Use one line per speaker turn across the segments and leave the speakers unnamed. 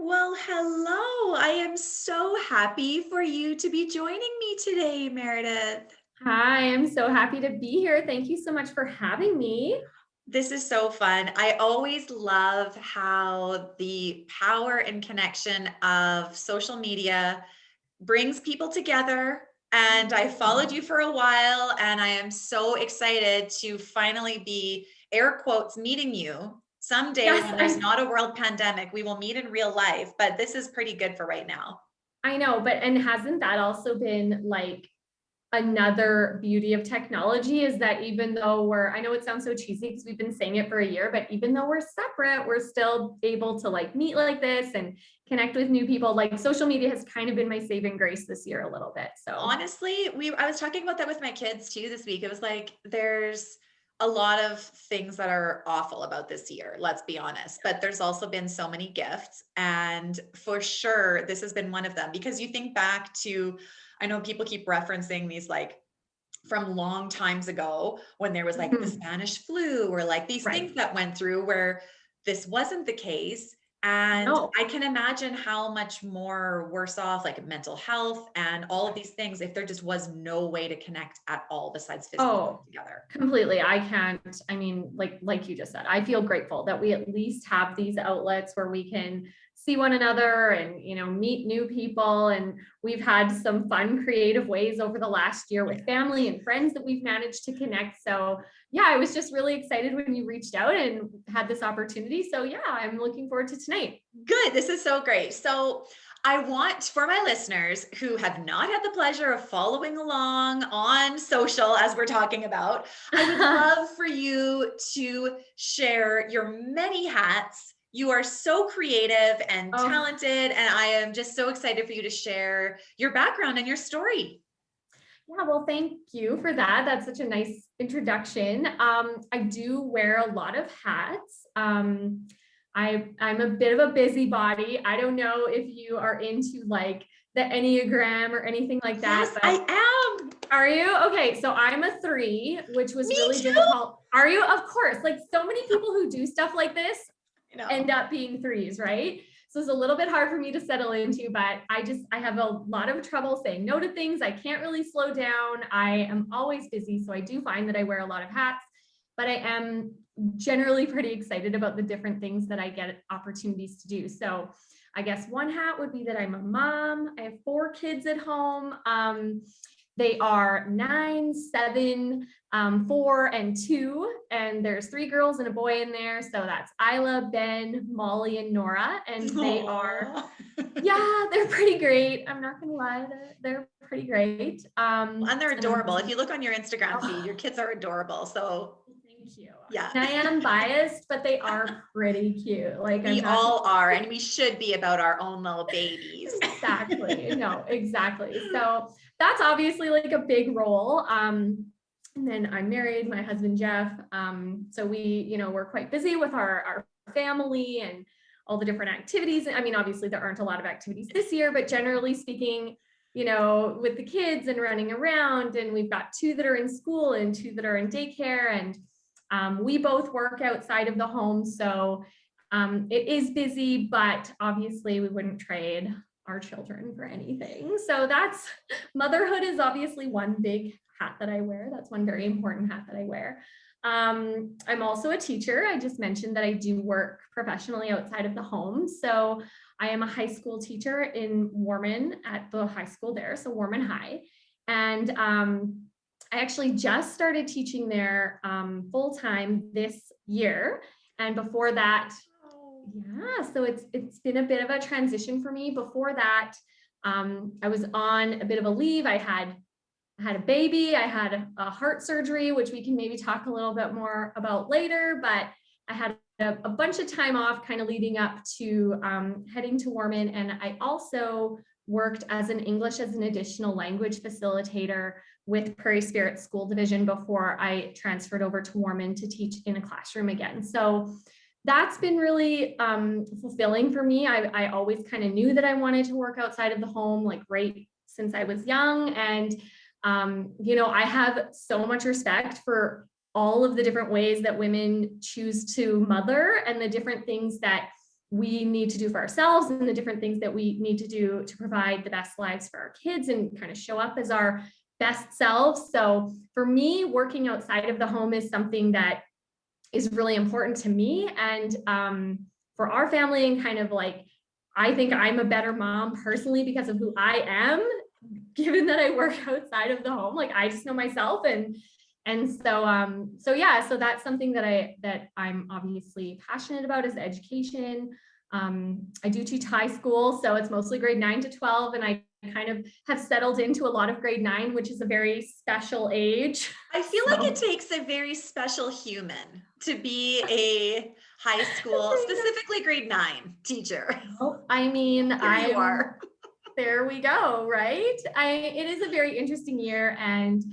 Well, hello. I am so happy for you to be joining me today, Meredith.
Hi, I'm so happy to be here. Thank you so much for having me.
This is so fun. I always love how the power and connection of social media brings people together. And I followed you for a while, and I am so excited to finally be, air quotes, meeting you. Someday
Yes,
when there's not a world pandemic, we will meet in real life, but this is pretty good for right now.
I know, but and hasn't that also been like another beauty of technology is that even though I know it sounds so cheesy because we've been saying it for a year, but even though we're separate, we're still able to like meet like this and connect with new people. Like social media has kind of been my saving grace this year a little bit. So
Honestly, I was talking about that with my kids too this week. It was like there's a lot of things that are awful about this year, let's be honest, but there's also been so many gifts, and for sure this has been one of them, because you think back to, I know people keep referencing these like from long times ago when there was like the
mhm,
Spanish flu or like these things
right.
that went through where this wasn't the case. And
No.
I can imagine how much more worse off, like mental health and all of these things, if there just was no way to connect at all besides physically
Oh,
together.
completely. I can't, I mean, like you just said, I feel grateful that we at least have these outlets where we can see one another and, meet new people. And we've had some fun, creative ways over the last year with family and friends that we've managed to connect. So yeah, I was just really excited when you reached out and had this opportunity. So yeah, I'm looking forward to tonight.
Good. This is so great. So, I want for my listeners who have not had the pleasure of following along on social as we're talking about, I would love for you to share your many hats. You are so creative and
Oh,
talented, and I am just so excited for you to share your background and your story.
yeah, well, thank you for that. That's such a nice introduction. I do wear a lot of hats. I'm a bit of a busybody. I don't know if you are into like the Enneagram or anything like that,
Yes,
but
I am.
are you? Okay, so I'm a 3, which was
Me
really
too.
difficult. Are you? Of course. Like so many people who do stuff like this
You know.
end up being 3s, right? So it's a little bit hard for me to settle into, but I have a lot of trouble saying no to things. I can't really slow down. I am always busy. So I do find that I wear a lot of hats, but I am generally pretty excited about the different things that I get opportunities to do. So I guess one hat would be that I'm a mom. I have 4 kids at home. They are 9, 7, 4, and 2. And there's 3 girls and a boy in there. So that's Isla, Ben, Molly, and Nora. And they are,
Aw.
yeah, they're pretty great. I'm not going to lie. They're pretty great.
And they're
And then
adorable. If you look on your Instagram feed,
oh,
your kids are adorable. So,
thank you.
yeah.
And I am biased, but they are pretty cute. Like I'm
We
not gonna
all are, and we should be about our own little babies.
exactly. No, exactly. So that's obviously like a big role. And then I'm married, my husband Jeff. So we, we're quite busy with our family and all the different activities. I mean, obviously there aren't a lot of activities this year, but generally speaking, with the kids and running around, and we've got 2 that are in school and 2 that are in daycare, and we both work outside of the home. So it is busy, but obviously we wouldn't trade our children for anything. So that's motherhood is obviously one big hat that I wear. That's one very important hat that I wear. I'm also a teacher. I just mentioned that I do work professionally outside of the home. So I am a high school teacher in Warman at the high school there, so Warman High. And I actually just started teaching there full time this year. And before that, yeah, so it's been a bit of a transition for me. Before that, I was on a bit of a leave. I had a baby. I had a heart surgery, which we can maybe talk a little bit more about later. But I had a bunch of time off, kind of leading up to heading to Warman, and I also worked as an English as an additional language facilitator with Prairie Spirit School Division before I transferred over to Warman to teach in a classroom again. So that's been really fulfilling for me. I always kind of knew that I wanted to work outside of the home, like right since I was young. And, I have so much respect for all of the different ways that women choose to mother and the different things that we need to do for ourselves and the different things that we need to do to provide the best lives for our kids and kind of show up as our best selves. So for me, working outside of the home is something that is really important to me. And for our family, and kind of like, I think I'm a better mom personally because of who I am, given that I work outside of the home. Like, I just know myself, and so yeah, so that's something that I'm obviously passionate about, is education. I do teach high school, so it's mostly grade 9 to 12, and I kind of have settled into a lot of grade 9, which is a very special age.
I feel like it takes a very special human to be a high school, specifically grade 9 teacher.
Oh, I mean,
Here you are.
There we go, right? It is a very interesting year, and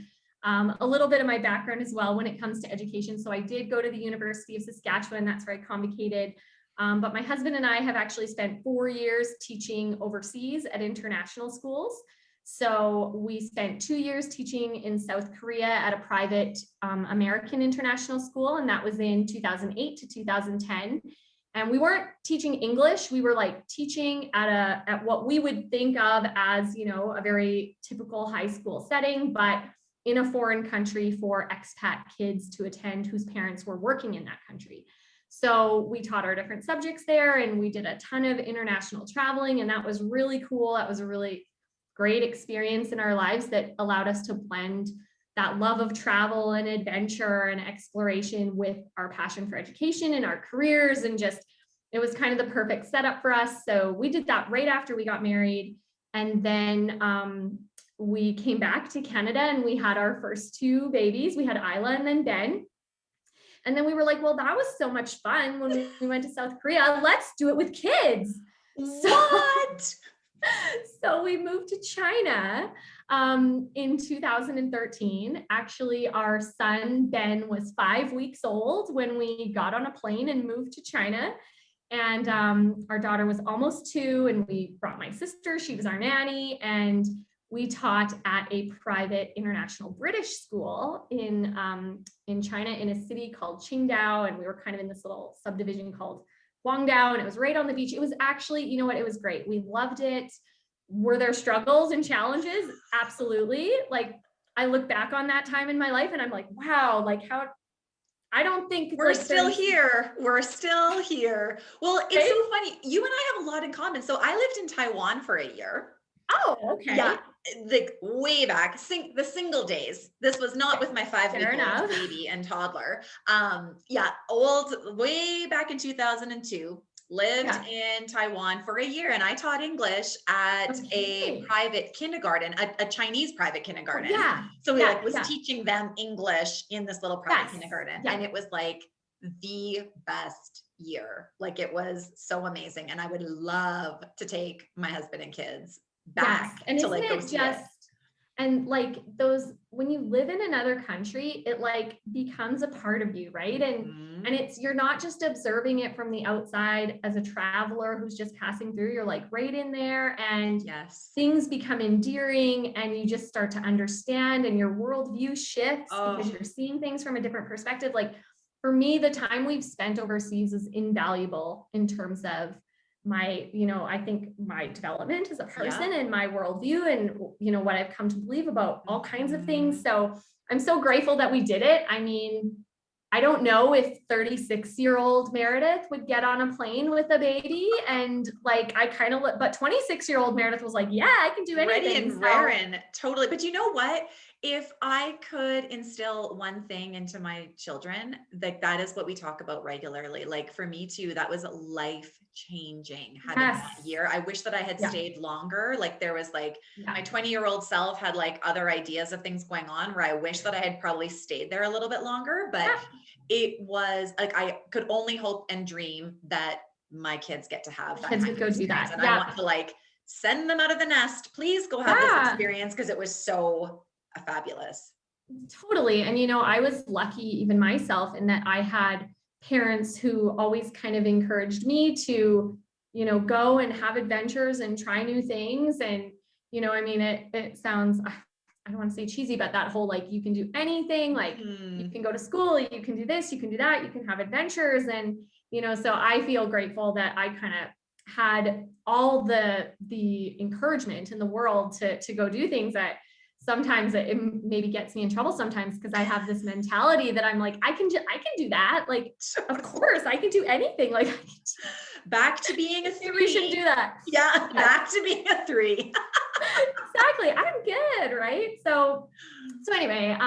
a little bit of my background as well when it comes to education. So I did go to the University of Saskatchewan. That's where I convocated. But my husband and I have actually spent 4 years teaching overseas at international schools. So we spent 2 years teaching in South Korea at a private American international school, and that was in 2008 to 2010. And we weren't teaching English. We were like teaching at what we would think of as, you know, a very typical high school setting, but in a foreign country for expat kids to attend whose parents were working in that country. So we taught our different subjects there, and we did a ton of international traveling, and that was really cool. That was a really great experience in our lives that allowed us to blend that love of travel and adventure and exploration with our passion for education and our careers, and just, it was kind of the perfect setup for us. So we did that right after we got married. And then we came back to Canada and we had our first 2 babies. We had Isla and then Ben. And then we were like, well, that was so much fun when we went to South Korea. Let's do it with kids.
What?
So we moved to China in 2013. Actually, our son, Ben, was 5 weeks old when we got on a plane and moved to China. And our daughter was almost 2, and we brought my sister. She was our nanny. And we taught at a private international British school in China, in a city called Qingdao. And we were kind of in this little subdivision called Guangdao, and it was right on the beach. It was actually, you know what, it was great. We loved it. Were there struggles and challenges? Absolutely. Like, I look back on that time in my life and I'm like, wow, like how, I don't think
we're
like
still here. We're still here. Well, it's so funny. You and I have a lot in common. So I lived in Taiwan for a year.
Oh, okay.
Yeah, like way back, the single days. This was not with my 5-week-old baby and toddler. Yeah, way back in 2002. Lived in Taiwan for a year, and I taught English at a private kindergarten, a Chinese private kindergarten. So we was teaching them English in this little private kindergarten, and it was like the best year. Like, it was so amazing, and I would love to take my husband and kids back
and
to
isn't
like go
it
see
just
it.
And like those, when you live in another country, it like becomes a part of you, right? And it's, you're not just observing it from the outside as a traveler who's just passing through. You're like right in there, and things become endearing, and you just start to understand, and your worldview shifts because you're seeing things from a different perspective. Like, for me, the time we've spent overseas is invaluable in terms of my, you know, I think my development as a person and my worldview, and, you know, what I've come to believe about all kinds of things. So I'm so grateful that we did it. I mean, I don't know if 36-year-old Meredith would get on a plane with a baby, and like, I kind of, but 26-year-old Meredith was like, yeah, I can do anything.
Ready and raring, totally. But you know what? If I could instill one thing into my children, like, that is what we talk about regularly. Like, for me too, that was life changing having that year. I wish that I had stayed longer. Like, there was like my 20-year-old self had like other ideas of things going on where I wish that I had probably stayed there a little bit longer, but it was like, I could only hope and dream that my kids get to have that.
Kids would go do that.
And I want to like send them out of the nest. Please go have this experience, because it was so fabulous.
Totally. And, you know, I was lucky even myself in that I had parents who always kind of encouraged me to, you know, go and have adventures and try new things. And, you know, I mean, it sounds, I don't want to say cheesy, but that whole, like, you can do anything, like you can go to school, you can do this, you can do that, you can have adventures. And, So I feel grateful that I kind of had all the encouragement in the world to go do things that sometimes it maybe gets me in trouble sometimes, because I have this mentality that I'm like, I can do that. Like, of course I can do anything. Like,
back to being a 3.
we should do that.
Yeah, back to being a 3.
Exactly. I'm good, right? So anyway,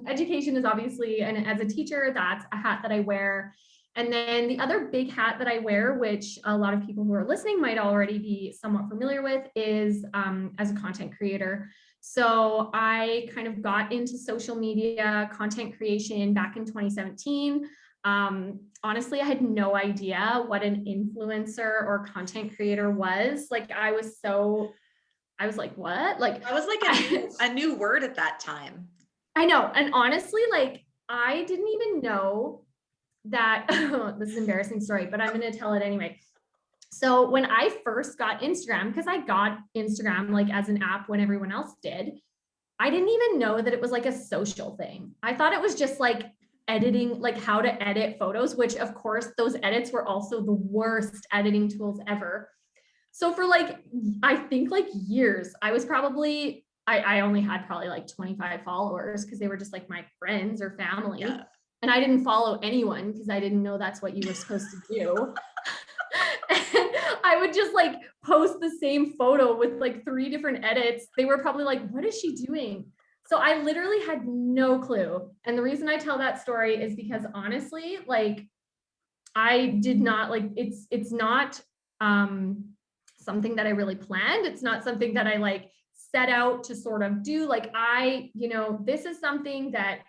education is obviously, and as a teacher, that's a hat that I wear. And then the other big hat that I wear, which a lot of people who are listening might already be somewhat familiar with, is as a content creator. So I kind of got into social media content creation back in 2017. Honestly, I had no idea what an influencer or content creator was. Like, I was like, what? Like,
I was like a new word at that time.
I know. And honestly, like, I didn't even know that, this is an embarrassing story, but I'm going to tell it anyway. So when I first got Instagram, because I got Instagram like as an app when everyone else did, I didn't even know that it was like a social thing. I thought it was just like editing, like how to edit photos, which of course those edits were also the worst editing tools ever. So for like, I think like years, I was probably, I only had probably like 25 followers because they were just like my friends or family.
Yeah.
And I didn't follow anyone because I didn't know that's what you were supposed to do. I would just like post the same photo with like 3 different edits. They were probably like, what is she doing? So I literally had no clue. And the reason I tell that story is because honestly, like, I did not like, it's not something that I really planned. It's not something that I like set out to sort of do. Like, this is something that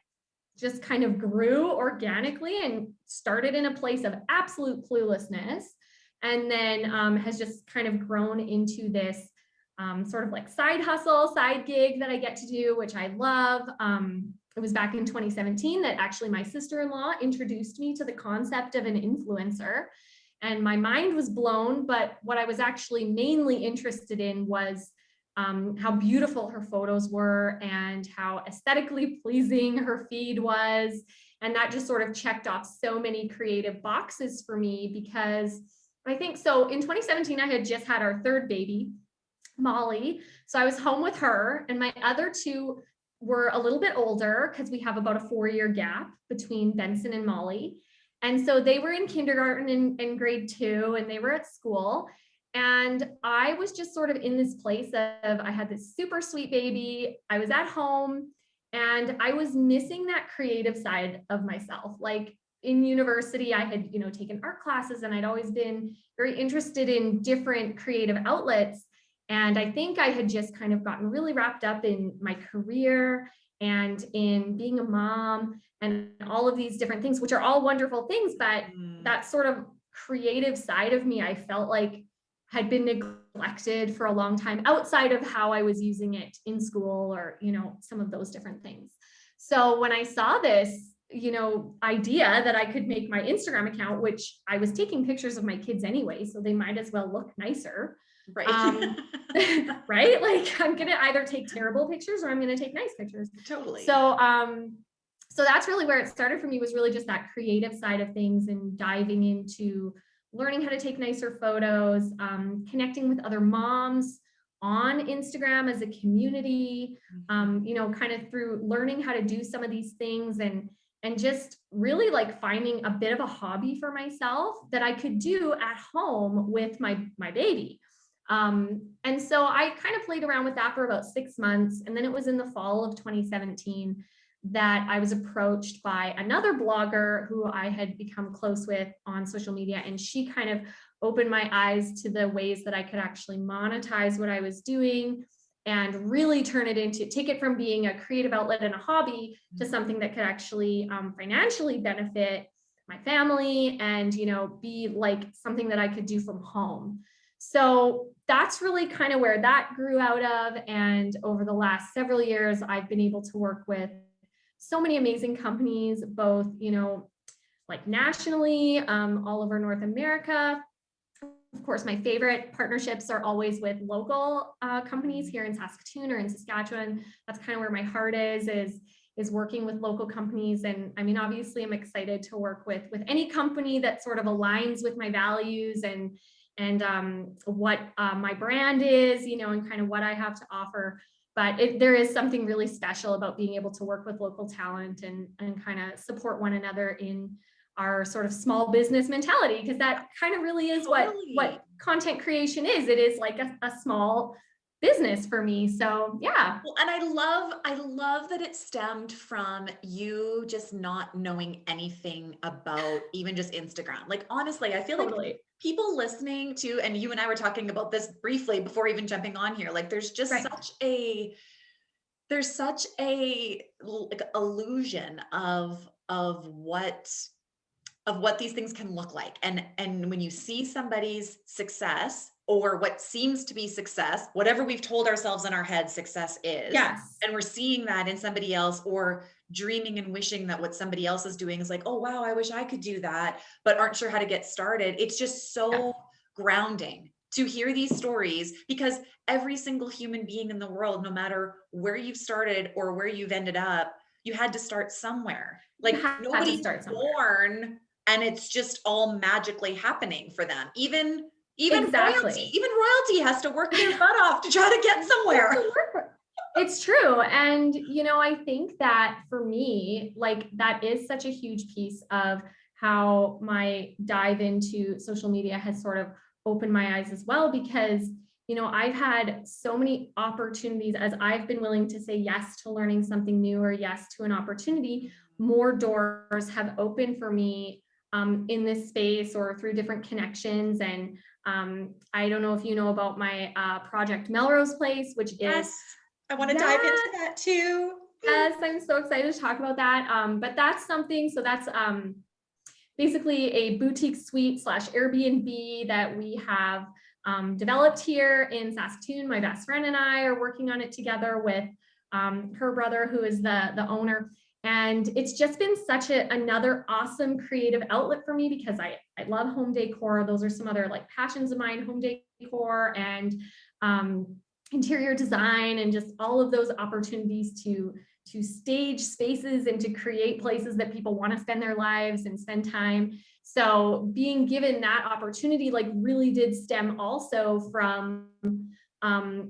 just kind of grew organically and started in a place of absolute cluelessness, and then has just kind of grown into this sort of like side hustle, side gig that I get to do, which I love. It was back in 2017 that actually my sister-in-law introduced me to the concept of an influencer, and my mind was blown. But what I was actually mainly interested in was how beautiful her photos were and how aesthetically pleasing her feed was. And that just sort of checked off so many creative boxes for me, because I think so in 2017, I had just had our 3rd baby, Molly. So I was home with her, and my other 2 were a little bit older because we have about a 4-year gap between Benson and Molly. And so they were in kindergarten and grade 2, and they were at school. And I was just sort of in this place of, I had this super sweet baby, I was at home, and I was missing that creative side of myself. Like, in university, I had, taken art classes, and I'd always been very interested in different creative outlets. And I think I had just kind of gotten really wrapped up in my career and in being a mom and all of these different things, which are all wonderful things. But that sort of creative side of me, I felt like had been neglected for a long time outside of how I was using it in school or, some of those different things. So when I saw this, idea that I could make my Instagram account, which I was taking pictures of my kids anyway, so they might as well look nicer.
Right.
Right? Like, I'm going to either take terrible pictures or I'm going to take nice pictures.
Totally.
So that's really where it started for me, was really just that creative side of things and diving into learning how to take nicer photos, connecting with other moms on Instagram as a community, kind of through learning how to do some of these things and just really like finding a bit of a hobby for myself that I could do at home with my baby. And so I kind of played around with that for about 6 months. And then it was in the fall of 2017 that I was approached by another blogger who I had become close with on social media. And she kind of opened my eyes to the ways that I could actually monetize what I was doing and really take it from being a creative outlet and a hobby to something that could actually financially benefit my family and, be like something that I could do from home. So that's really kind of where that grew out of. And over the last several years, I've been able to work with so many amazing companies, both, like nationally, all over North America. Of course, my favorite partnerships are always with local companies here in Saskatoon or in Saskatchewan. That's kind of where my heart is is working with local companies. And I mean, obviously I'm excited to work with any company that sort of aligns with my values and what my brand is, you know, and kind of what I have to offer. But there is something really special about being able to work with local talent and kind of support one another in our sort of small business mentality, because that kind of really is what content creation is. It is like a small business for me. So yeah.
Well, and I love that it stemmed from you just not knowing anything about even just Instagram. Like, honestly, I feel like people listening to, and you and I were talking about this briefly before even jumping on here, like there's just such a like illusion of what these things can look like. And when you see somebody's success or what seems to be success, whatever we've told ourselves in our head success is, and we're seeing that in somebody else, or dreaming and wishing that what somebody else is doing is like, oh, wow, I wish I could do that, but aren't sure how to get started. It's just so grounding to hear these stories, because every single human being in the world, no matter where you've started or where you've ended up, you had to start somewhere. Like nobody's born and it's just all magically happening for them. Even royalty has to work their butt off to try to get somewhere.
It's true. And, you know, I think that for me, like that is such a huge piece of how my dive into social media has sort of opened my eyes as well, because, you know, I've had so many opportunities as I've been willing to say yes to learning something new or yes to an opportunity. More doors have opened for me in this space or through different connections. And I don't know if you know about my project Melrose Place, which is,
I want to dive into that too.
Yes, I'm so excited to talk about that. But that's something, so that's basically a boutique suite / Airbnb that we have developed here in Saskatoon. My best friend and I are working on it together with her brother, who is the owner. And it's just been such another awesome creative outlet for me, because I love home decor. Those are some other like passions of mine, home decor and interior design, and just all of those opportunities to stage spaces and to create places that people want to spend their lives and spend time. So being given that opportunity like really did stem also from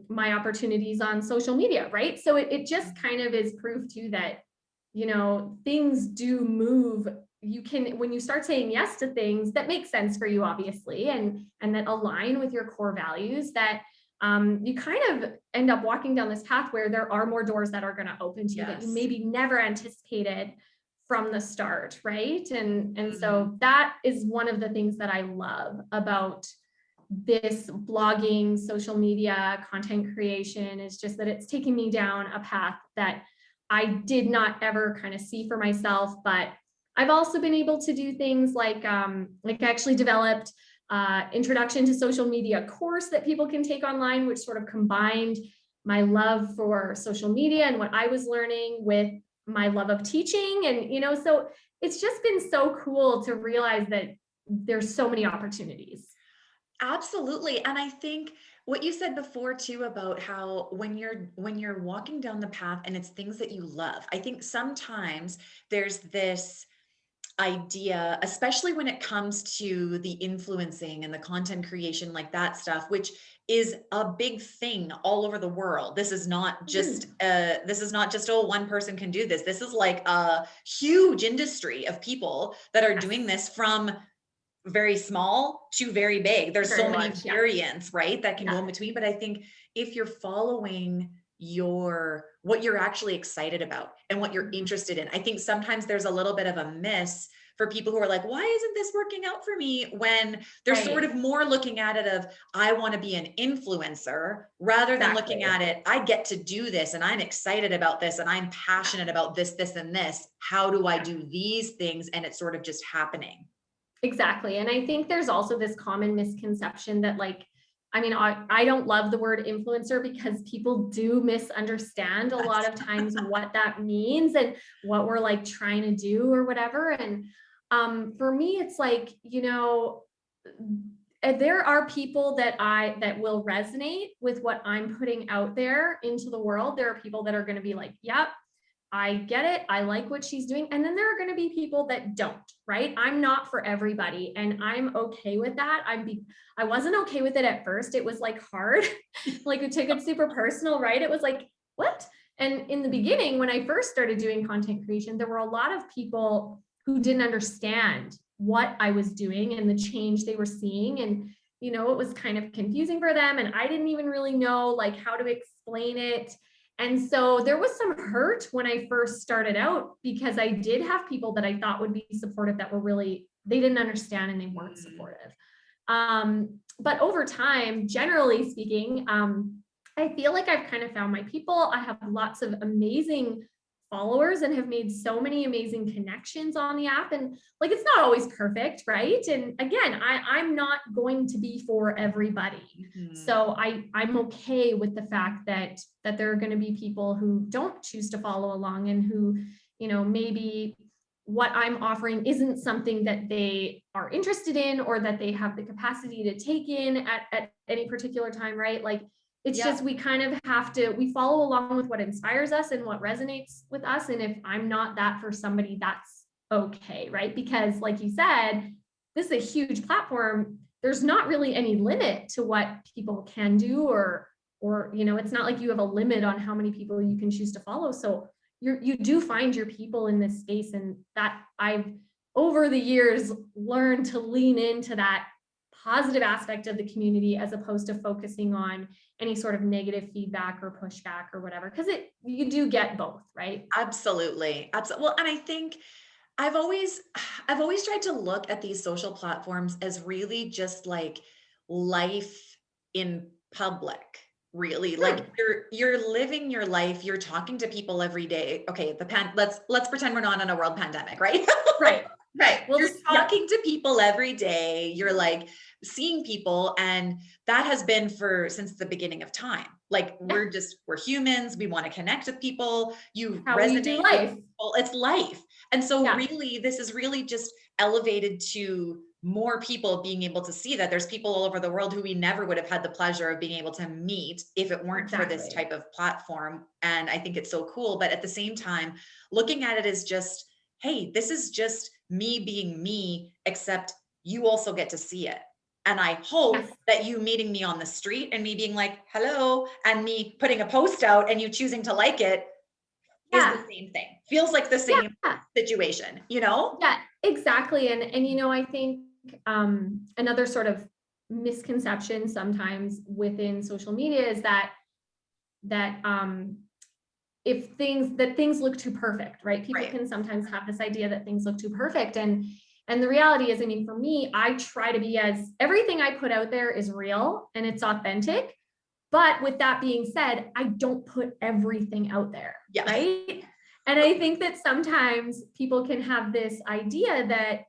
my opportunities on social media, right? So it just kind of is proof too that, you know, things do move. You can, when you start saying yes to things that make sense for you, obviously, and that align with your core values, that you kind of end up walking down this path where there are more doors that are going to open to you that you maybe never anticipated from the start, right? And so that is one of the things that I love about this blogging, social media, content creation, is just that it's taking me down a path that I did not ever kind of see for myself. But I've also been able to do things like I actually developed introduction to social media course that people can take online, which sort of combined my love for social media and what I was learning with my love of teaching. And, you know, so it's just been so cool to realize that there's so many opportunities.
Absolutely. And I think what you said before too, about how when you're walking down the path and it's things that you love, I think sometimes there's this idea, especially when it comes to the influencing and the content creation, like that stuff, which is a big thing all over the world. This is not just oh, one person can do this. This is like a huge industry of people that are doing this, from very small to very big. There's so many variants, right, that can go in between. But I think if you're following what you're actually excited about and what you're interested in, I think sometimes there's a little bit of a miss for people who are like, why isn't this working out for me? When they're sort of more looking at it of, I want to be an influencer, rather than looking at it, I get to do this and I'm excited about this and I'm passionate about this, and this. How do I do these things? And it's sort of just happening.
Exactly. And I think there's also this common misconception that, like, I mean, I don't love the word influencer, because people do misunderstand a lot of times what that means and what we're like trying to do or whatever. And for me, it's like, you know, there are people that will resonate with what I'm putting out there into the world. There are people that are going to be like, yep, I get it. I like what she's doing. And then there are going to be people that don't, right? I'm not for everybody, and I'm okay with that. I wasn't okay with it at first. It was like hard, like we took it super personal, right? It was like, what? And in the beginning, when I first started doing content creation, there were a lot of people who didn't understand what I was doing and the change they were seeing. And, it was kind of confusing for them. And I didn't even really know like how to explain it. And so there was some hurt when I first started out, because I did have people that I thought would be supportive that were really, they didn't understand and they weren't supportive. But over time, generally speaking, I feel like I've kind of found my people. I have lots of amazing followers and have made so many amazing connections on the app. And like, it's not always perfect, right? And again, I'm not going to be for everybody. So I'm okay with the fact that there are going to be people who don't choose to follow along, and who, maybe what I'm offering isn't something that they are interested in, or that they have the capacity to take in at any particular time, right? Like, it's just, we kind of have to, we follow along with what inspires us and what resonates with us. And if I'm not that for somebody, that's okay, right? Because like you said, this is a huge platform. There's not really any limit to what people can do, or it's not like you have a limit on how many people you can choose to follow. So you do find your people in this space, and that I've over the years learned to lean into that positive aspect of the community, as opposed to focusing on any sort of negative feedback or pushback or whatever, because you do get both, right?
Absolutely. Absolutely. Well, and I think I've always tried to look at these social platforms as really just like life in public, really. Like you're living your life, you're talking to people every day. Okay, let's pretend we're not in a world pandemic, right?
Right. Right.
Well, you're talking to people every day. You're like seeing people, and that has been since the beginning of time. Like we're humans. We want to connect with people. You
How
resonate
we do life.
with people. It's life. And so really, this is really just elevated to more people being able to see that there's people all over the world who we never would have had the pleasure of being able to meet if it weren't for this type of platform. And I think it's so cool. But at the same time, looking at it as just, hey, this is just me being me, except you also get to see it. And I hope that you meeting me on the street and me being like, hello, and me putting a post out and you choosing to like it is the same thing. Feels like the same situation,
Yeah, exactly. And I think another sort of misconception sometimes within social media is that if things look too perfect, right? People can sometimes have this idea that things look too perfect. And the reality is, for me, I try to be everything I put out there is real and it's authentic. But with that being said, I don't put everything out there, right? And I think that sometimes people can have this idea that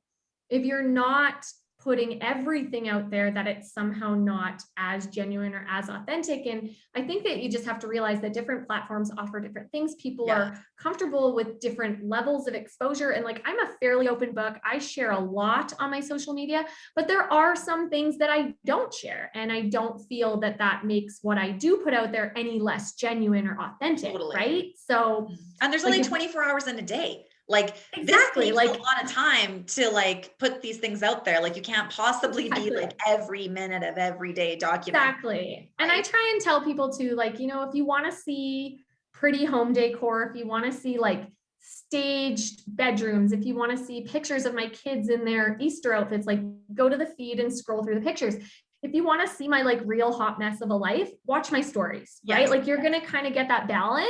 if you're not putting everything out there, that it's somehow not as genuine or as authentic. And I think that you just have to realize that different platforms offer different things. People are comfortable with different levels of exposure. And like, I'm a fairly open book. I share a lot on my social media, but there are some things that I don't share. And I don't feel that makes what I do put out there any less genuine or authentic, right? So,
and there's only 24 hours in a day. Like this takes a lot of time to like put these things out there. Like you can't possibly be like every minute of every day document.
Exactly. And I try and tell people too, like, if you want to see pretty home decor, if you want to see like staged bedrooms, if you want to see pictures of my kids in their Easter outfits, like go to the feed and scroll through the pictures. If you want to see my like real hot mess of a life, watch my stories, right? Like you're going to kind of get that balance.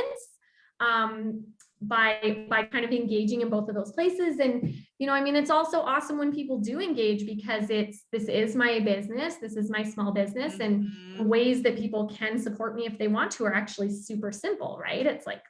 By kind of engaging in both of those places. And, it's also awesome when people do engage, because this is my business. This is my small business. And ways that people can support me if they want to are actually super simple, right? It's like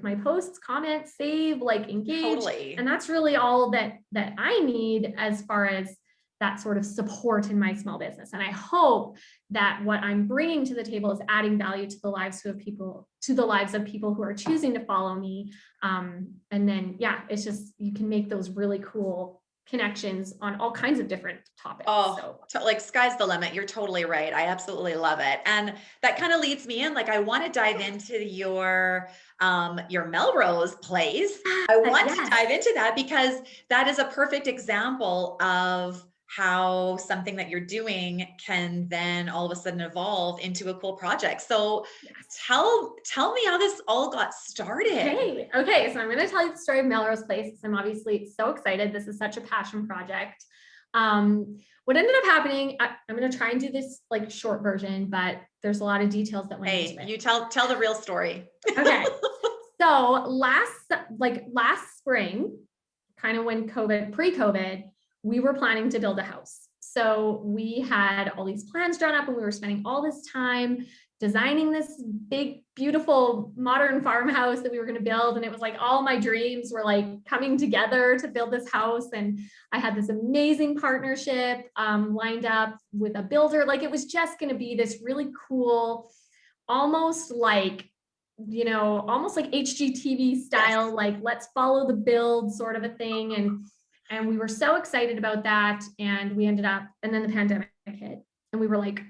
my posts, comment, save, like engage. And that's really all that I need as far as that sort of support in my small business. And I hope that what I'm bringing to the table is adding value to the lives of people who are choosing to follow me. And then, it's just, you can make those really cool connections on all kinds of different topics.
Oh, like sky's the limit. You're totally right. I absolutely love it. And that kind of leads me in, like, I want to dive into your Melrose place. I want to dive into that because that is a perfect example of how something that you're doing can then all of a sudden evolve into a cool project. So tell me how this all got started.
Okay. So I'm going to tell you the story of Melrose Place. I'm obviously so excited. This is such a passion project. What ended up happening, I'm going to try and do this like short version, but there's a lot of details that went into it.
You tell the real story.
Okay. So last spring, kind of when pre-COVID, we were planning to build a house. So we had all these plans drawn up and we were spending all this time designing this big, beautiful, modern farmhouse that we were going to build. And it was like all my dreams were like coming together to build this house. And I had this amazing partnership lined up with a builder. Like it was just going to be this really cool, almost like HGTV style, like let's follow the build sort of a thing. And we were so excited about that. And we ended up, and then the pandemic hit and we were like,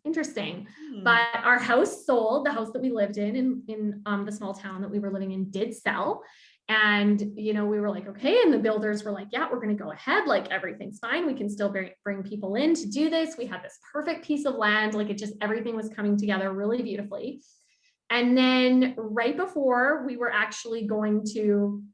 interesting. But our house sold, the house that we lived in the small town that we were living in did sell. And, we were like, okay. And the builders were like, yeah, we're going to go ahead. Like everything's fine. We can still bring people in to do this. We had this perfect piece of land. Like everything was coming together really beautifully. And then right before we were actually going to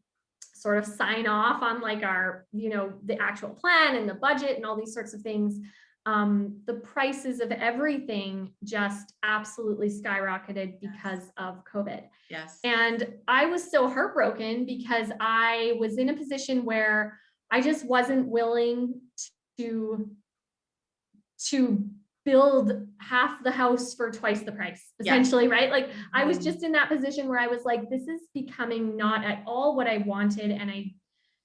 sort of sign off on like our, the actual plan and the budget and all these sorts of things, the prices of everything just absolutely skyrocketed because of COVID.
Yes.
And I was so heartbroken because I was in a position where I just wasn't willing to build half the house for twice the price, essentially, right? Like I was just in that position where I was like, this is becoming not at all what I wanted. And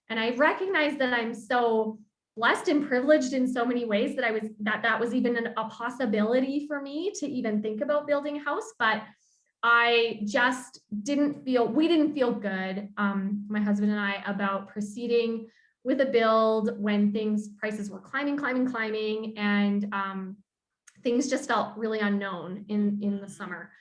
I recognized that I'm so blessed and privileged in so many ways that was even a possibility for me to even think about building a house. But I just we didn't feel good, my husband and I, about proceeding with a build when prices were climbing, and things just felt really unknown in the summer.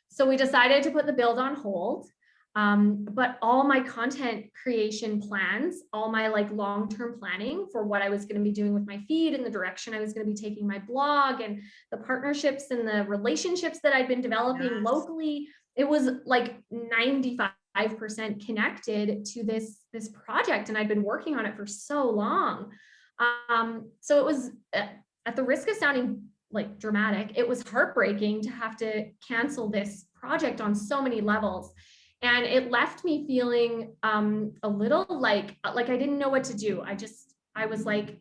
So we decided to put the build on hold. But all my content creation plans, all my like long-term planning for what I was going to be doing with my feed and the direction I was going to be taking my blog and the partnerships and the relationships that I'd been developing locally, it was like 95% connected to this project. And I'd been working on it for so long. So it was, at the risk of sounding like dramatic, it was heartbreaking to have to cancel this project on so many levels. And it left me feeling a little like I didn't know what to do. I was like,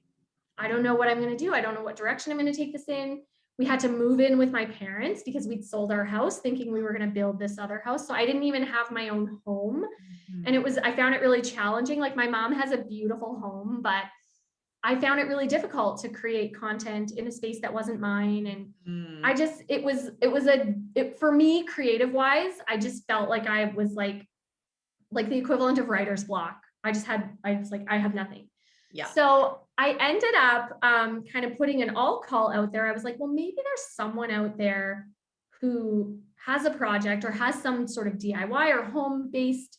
I don't know what I'm going to do. I don't know what direction I'm going to take this in. We had to move in with my parents because we'd sold our house thinking we were going to build this other house. So I didn't even have my own home. And I found it really challenging. Like my mom has a beautiful home, but I found it really difficult to create content in a space that wasn't mine. And for me, creative wise, I just felt like I was like the equivalent of writer's block. I have nothing.
Yeah.
So I ended up kind of putting an all call out there. I was like, well, maybe there's someone out there who has a project or has some sort of DIY or home-based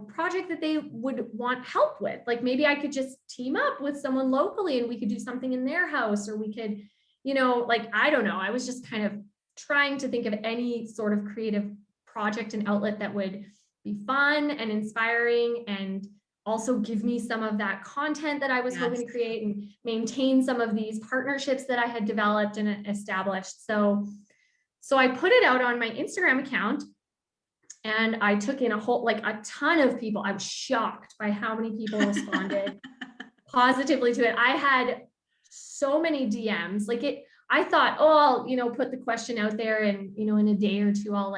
project that they would want help with. Like maybe I could just team up with someone locally and we could do something in their house, or we could, I don't know. I was just kind of trying to think of any sort of creative project and outlet that would be fun and inspiring and also give me some of that content that I was hoping to create and maintain some of these partnerships that I had developed and established. So I put it out on my Instagram account. And I took in a ton of people. I was shocked by how many people responded positively to it. I had so many DMs. I thought, I'll, put the question out there and, in a day or two, I'll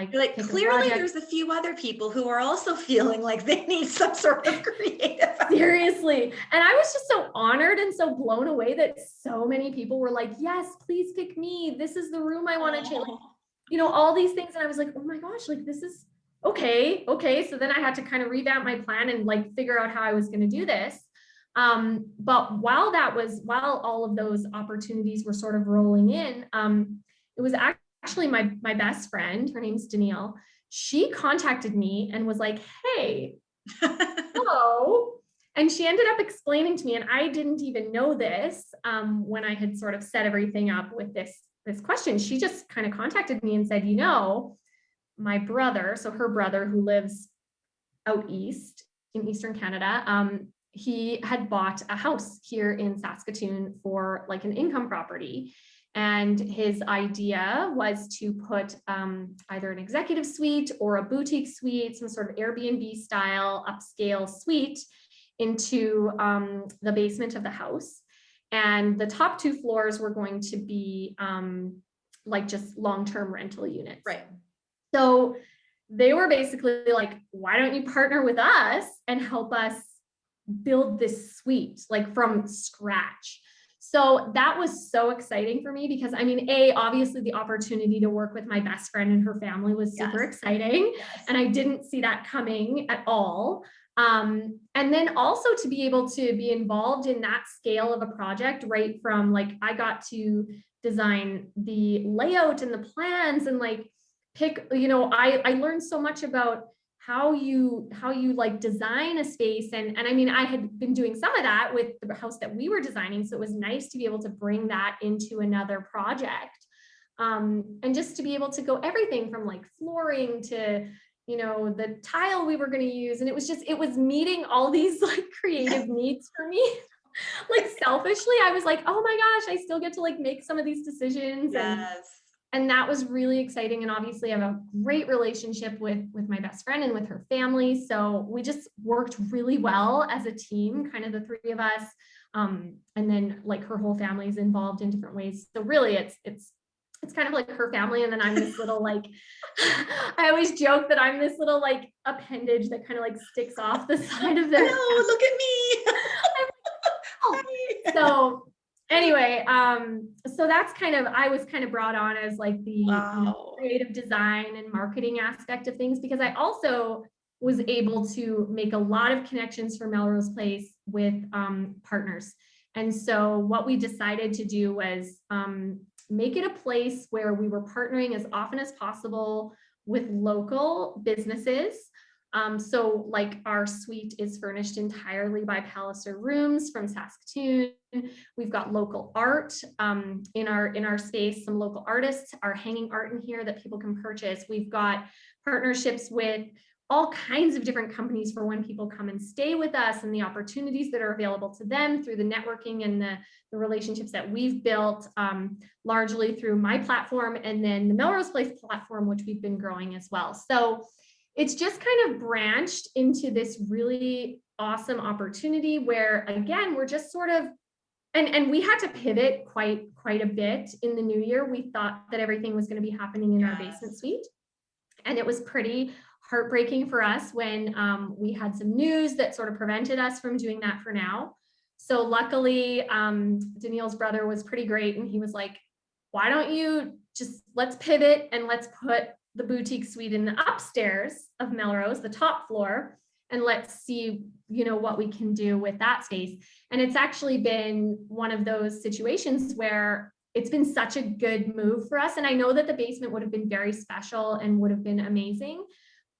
clearly there's a few other people who are also feeling like they need some sort of creative.
Seriously. And I was just so honored and so blown away that so many people were like, yes, please pick me. This is the room I want to change. All these things. And I was like, oh my gosh, this is, okay. So then I had to kind of revamp my plan and figure out how I was going to do this. But while all of those opportunities were sort of rolling in, it was actually my best friend, her name's Danielle. She contacted me and was like, hey, hello. And she ended up explaining to me, and I didn't even know this when I had sort of set everything up with this question. She just kind of contacted me and said, my brother, so her brother who lives out east in Eastern Canada, he had bought a house here in Saskatoon for like an income property. And his idea was to put either an executive suite or a boutique suite, some sort of Airbnb style upscale suite into the basement of the house. And the top 2 floors were going to be like just long-term rental units.
Right.
So they were basically like, why don't you partner with us and help us build this suite like from scratch? So that was so exciting for me because I mean, obviously the opportunity to work with my best friend and her family was super exciting. Yes. And I didn't see that coming at all. And then also to be able to be involved in that scale of a project, right from like, I got to design the layout and the plans and like pick, I learned so much about how you like design a space. And I mean, I had been doing some of that with the house that we were designing. So it was nice to be able to bring that into another project. And just to be able to go everything from like flooring to, the tile we were going to use. And it was meeting all these like creative needs for me. Like selfishly, I was like, oh my gosh, I still get to like make some of these decisions.
Yes.
And that was really exciting. And obviously I have a great relationship with my best friend and with her family. So we just worked really well as a team, kind of the 3 of us. And then like her whole family is involved in different ways. So really it's kind of like her family. And then I'm this little, like, I always joke that I'm this little like appendage that kind of like sticks off the side of their.
No, look at me.
Oh. So anyway, so that's I was kind of brought on as like the creative design and marketing aspect of things, because I also was able to make a lot of connections for Melrose Place with partners. And so what we decided to do was make it a place where we were partnering as often as possible with local businesses. So like our suite is furnished entirely by Palliser Rooms from Saskatoon. We've got local art in our space. Some local artists are hanging art in here that people can purchase. We've got partnerships with all kinds of different companies for when people come and stay with us, and the opportunities that are available to them through the networking and the relationships that we've built largely through my platform, and then the Melrose Place platform, which we've been growing as well. So it's just kind of branched into this really awesome opportunity where, again, we're just sort of, and we had to pivot quite a bit in the new year. We thought that everything was going to be happening in our basement suite. And it was pretty heartbreaking for us when we had some news that sort of prevented us from doing that for now. So luckily, Danielle's brother was pretty great. And he was like, why don't you just, let's pivot and let's put the boutique suite in the upstairs of Melrose, the top floor, and let's see, what we can do with that space. And it's actually been one of those situations where it's been such a good move for us. And I know that the basement would have been very special and would have been amazing,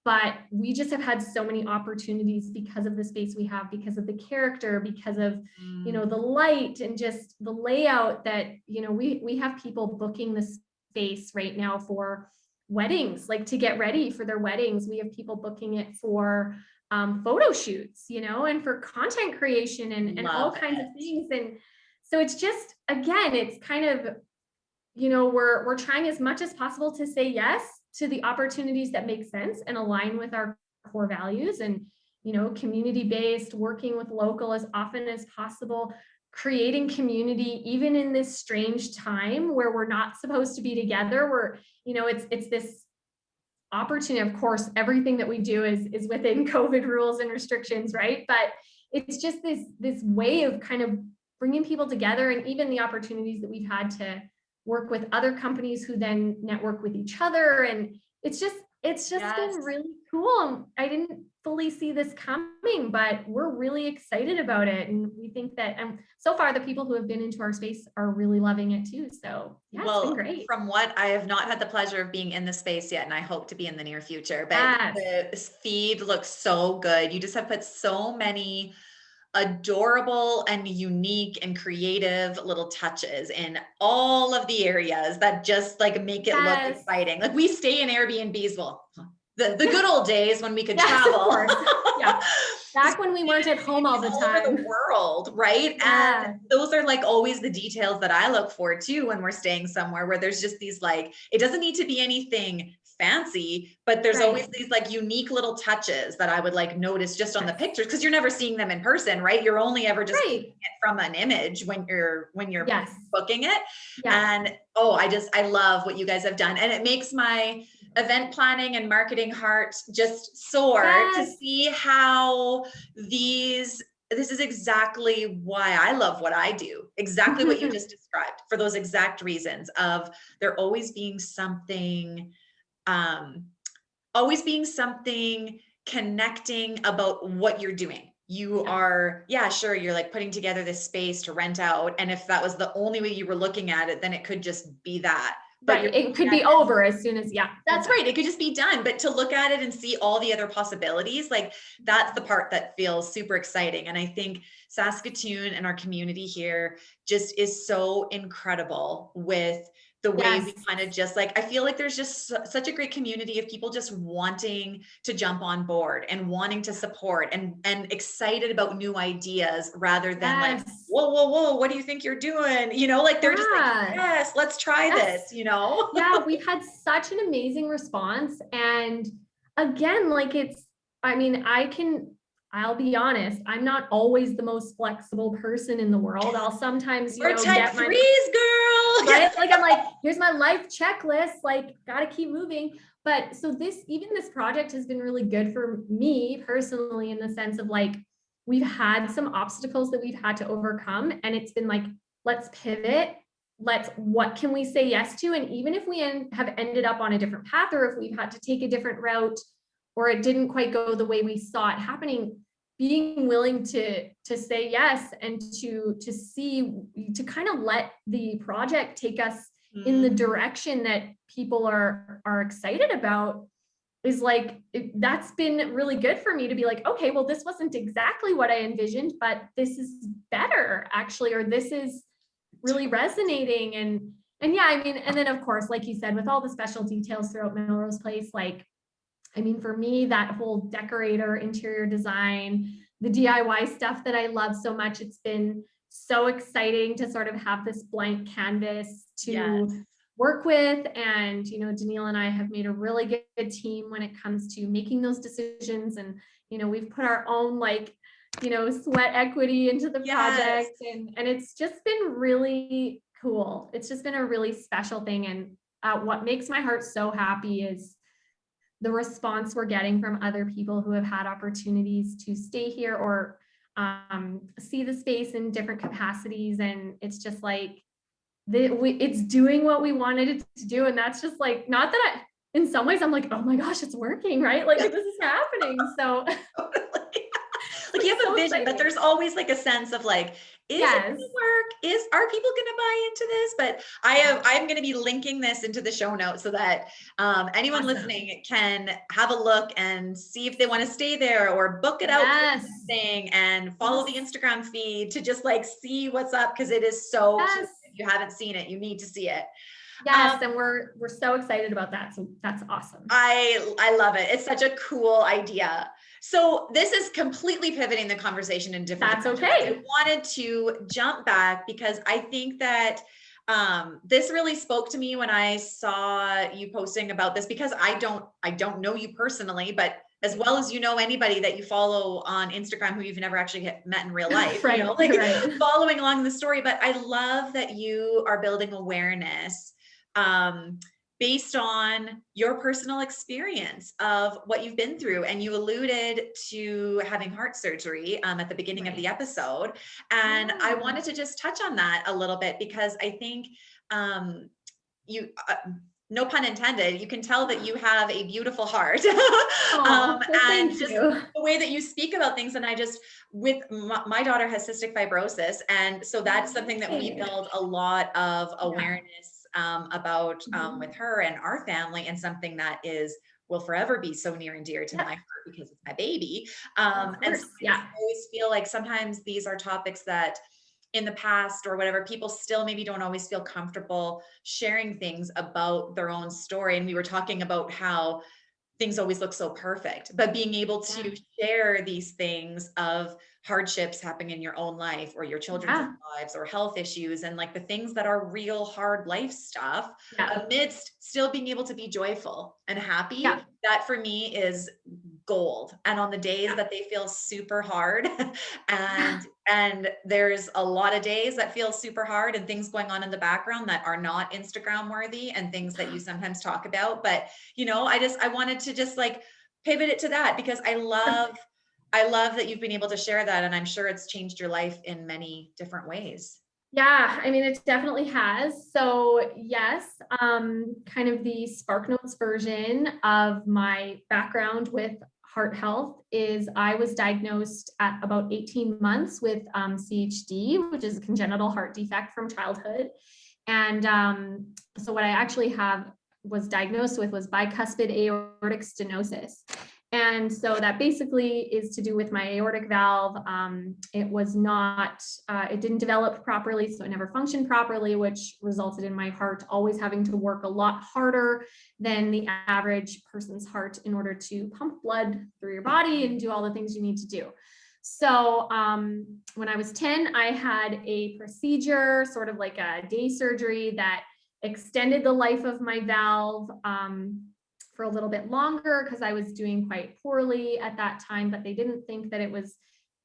but we just have had so many opportunities because of the space we have, because of the character, because of, the light and just the layout that, we have people booking the space right now for weddings, like to get ready for their weddings. We have people booking it for photo shoots, and for content creation and all kinds of things. And so it's just, again, it's kind of, we're trying as much as possible to say yes to the opportunities that make sense and align with our core values, and, community-based, working with local as often as possible, creating community, even in this strange time where we're not supposed to be together. We're, it's this opportunity. Of course, everything that we do is within COVID rules and restrictions, right? But it's just this way of kind of bringing people together, and even the opportunities that we've had to work with other companies who then network with each other. And it's just been really cool. I didn't fully see this coming, but we're really excited about it. And we think that, so far the people who have been into our space are really loving it too. So yeah, it's been great.
From what I have not had the pleasure of being in the space yet, and I hope to be in the near future, but
Yes.
the feed looks so good. You just have put so many adorable and unique and creative little touches in all of the areas that just like make it look
Yes.
exciting. Like we stay in Airbnbs, well, the good old days when we could
Yes, of
travel.
course. Yeah. Back when we weren't at home all the
All
time.
over the world, right?
Yeah.
And those are like always the details that I look for too when we're staying somewhere where there's just these like, it doesn't need to be anything fancy, but there's always these like unique little touches that I would like notice just on the pictures, because you're never seeing them in person, right? You're only ever just seeing it from an image when you're booking it. And I love what you guys have done, and it makes my event planning and marketing heart just soar to see how this is exactly why I love what I do. Exactly what you just described, for those exact reasons of there always being something connecting about what you're doing. You are, sure, you're like putting together this space to rent out. And if that was the only way you were looking at it, then it could just be that. But
it could be over as soon as,
that's right. It could just be done. But to look at it and see all the other possibilities, like that's the part that feels super exciting. And I think Saskatoon and our community here just is so incredible with the way we kind of just like, I feel like there's just such a great community of people just wanting to jump on board and wanting to support and excited about new ideas rather than like, whoa, what do you think you're doing? You know, like they're just like, yes, let's try this, you know?
Yeah, we've had such an amazing response. And again, like I'll be honest, I'm not always the most flexible person in the world. I'll sometimes,
We're type threes, girl.
Right? Like I'm like, here's my life checklist, like gotta keep moving. But so this project has been really good for me personally, in the sense of like, we've had some obstacles that we've had to overcome. And it's been like, let's pivot. What can we say yes to? And even if we have ended up on a different path, or if we've had to take a different route, or it didn't quite go the way we saw it happening, being willing to say yes and to kind of let the project take us in the direction that people are excited about is like, that's been really good for me to be like, okay, well, this wasn't exactly what I envisioned, but this is better actually, or this is really resonating. And yeah, I mean, and then of course, like you said, with all the special details throughout Melrose Place, like, I mean, for me, that whole decorator, interior design, the DIY stuff that I love so much, it's been so exciting to sort of have this blank canvas to work with. And, you know, Danielle and I have made a really good team when it comes to making those decisions. And, you know, we've put our own like, you know, sweat equity into the project. And it's just been really cool. It's just been a really special thing. And what makes my heart so happy is the response we're getting from other people who have had opportunities to stay here or see the space in different capacities. And it's just like, it's doing what we wanted it to do. And that's just like, not that in some ways I'm like, oh my gosh, it's working, right? Like this is happening. So
like you have a vision, but there's always like a sense of like, is it gonna work? Are people gonna buy into this? But I'm gonna be linking this into the show notes so that anyone listening can have a look and see if they want to stay there or book it out for thing and follow the Instagram feed to just like see what's up, because it is so cute. If you haven't seen it, you need to see it.
Yes, and we're so excited about that. So that's awesome.
I love it. It's such a cool idea. So this is completely pivoting the conversation in different directions. I wanted to jump back because I think that this really spoke to me when I saw you posting about this, because I don't know you personally, but as well as you know anybody that you follow on Instagram who you've never actually met in real life, you know, like following along the story. But I love that you are building awareness based on your personal experience of what you've been through. And you alluded to having heart surgery at the beginning of the episode. And I wanted to just touch on that a little bit, because I think no pun intended, you can tell that you have a beautiful heart.
Oh, well,
And
thank
just
you.
the way that you speak about things. And I just, with my daughter has cystic fibrosis. And so that's something that we
Okay.
build a lot of awareness about
Mhm.
with her and our family, and something that will forever be so near and dear to my
Yep,
heart because it's my baby.
of
And so
course.
I just
Yeah.
always feel like sometimes these are topics that in the past or whatever, people still maybe don't always feel comfortable sharing things about their own story. And we were talking about how things always look so perfect, but being able
Yeah.
to share these things of hardships happening in your own life or your children's
Yeah.
lives or health issues and like the things that are real hard life stuff,
Yeah.
amidst still being able to be joyful and happy,
Yeah.
that for me is gold. And on the days
Yeah.
that they feel super hard and there's a lot of days that feel super hard and things going on in the background that are not Instagram worthy and things that you sometimes talk about, but I wanted to just like pivot it to that because I love that you've been able to share that, and I'm sure it's changed your life in many different ways.
Yeah, I mean, it definitely has. So yes, kind of the Spark Notes version of my background with heart health is I was diagnosed at about 18 months with CHD, which is a congenital heart defect from childhood. And so what I actually was diagnosed with was bicuspid aortic stenosis. And so that basically is to do with my aortic valve. It was not, it didn't develop properly, so it never functioned properly, which resulted in my heart always having to work a lot harder than the average person's heart in order to pump blood through your body and do all the things you need to do. So when I was 10, I had a procedure, sort of like a day surgery that extended the life of my valve for a little bit longer because I was doing quite poorly at that time, but they didn't think that it was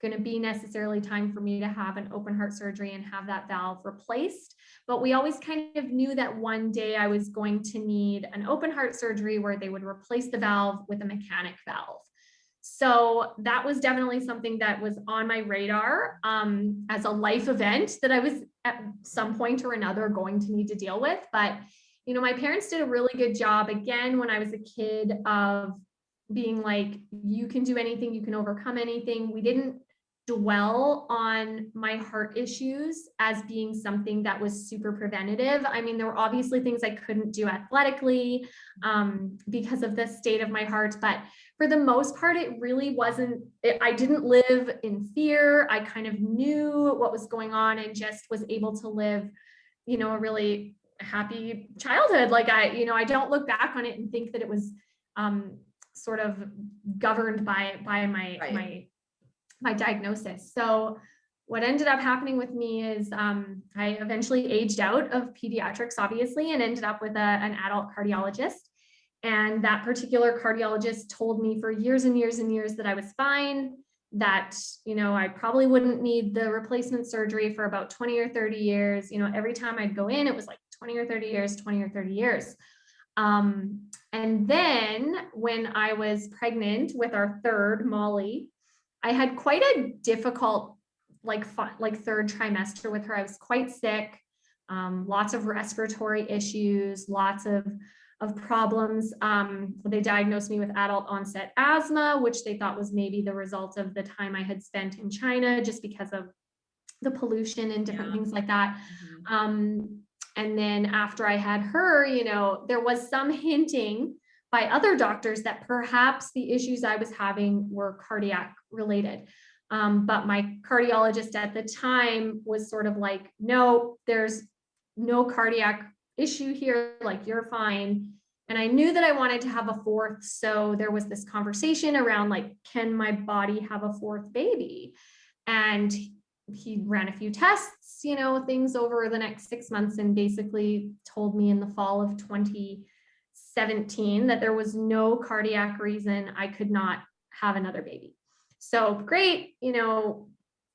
going to be necessarily time for me to have an open heart surgery and have that valve replaced. But we always kind of knew that one day I was going to need an open heart surgery where they would replace the valve with a mechanic valve. So that was definitely something that was on my radar as a life event that I was at some point or another going to need to deal with. But my parents did a really good job, again, when I was a kid, of being like, you can do anything, you can overcome anything. We didn't dwell on my heart issues as being something that was super preventative. I mean, there were obviously things I couldn't do athletically because of the state of my heart, but for the most part, it really wasn't, I didn't live in fear. I kind of knew what was going on and just was able to live, a really happy childhood. Like I don't look back on it and think that it was sort of governed by my
Right.
my diagnosis. So what ended up happening with me is I eventually aged out of pediatrics, obviously, and ended up with an adult cardiologist. And that particular cardiologist told me for years and years and years that I was fine, that, I probably wouldn't need the replacement surgery for about 20 or 30 years. Every time I'd go in, it was like 20 or 30 years, 20 or 30 years. And then when I was pregnant with our third, Molly, I had quite a difficult, like third trimester with her. I was quite sick, lots of respiratory issues, lots of problems. They diagnosed me with adult onset asthma, which they thought was maybe the result of the time I had spent in China, just because of the pollution and different things like that. And then after I had her, there was some hinting by other doctors that perhaps the issues I was having were cardiac related. But my cardiologist at the time was sort of like, no, there's no cardiac issue here. Like, you're fine. And I knew that I wanted to have a fourth. So there was this conversation around, like, can my body have a fourth baby? And he ran a few tests, things over the next 6 months, and basically told me in the fall of 2017 that there was no cardiac reason I could not have another baby. So great,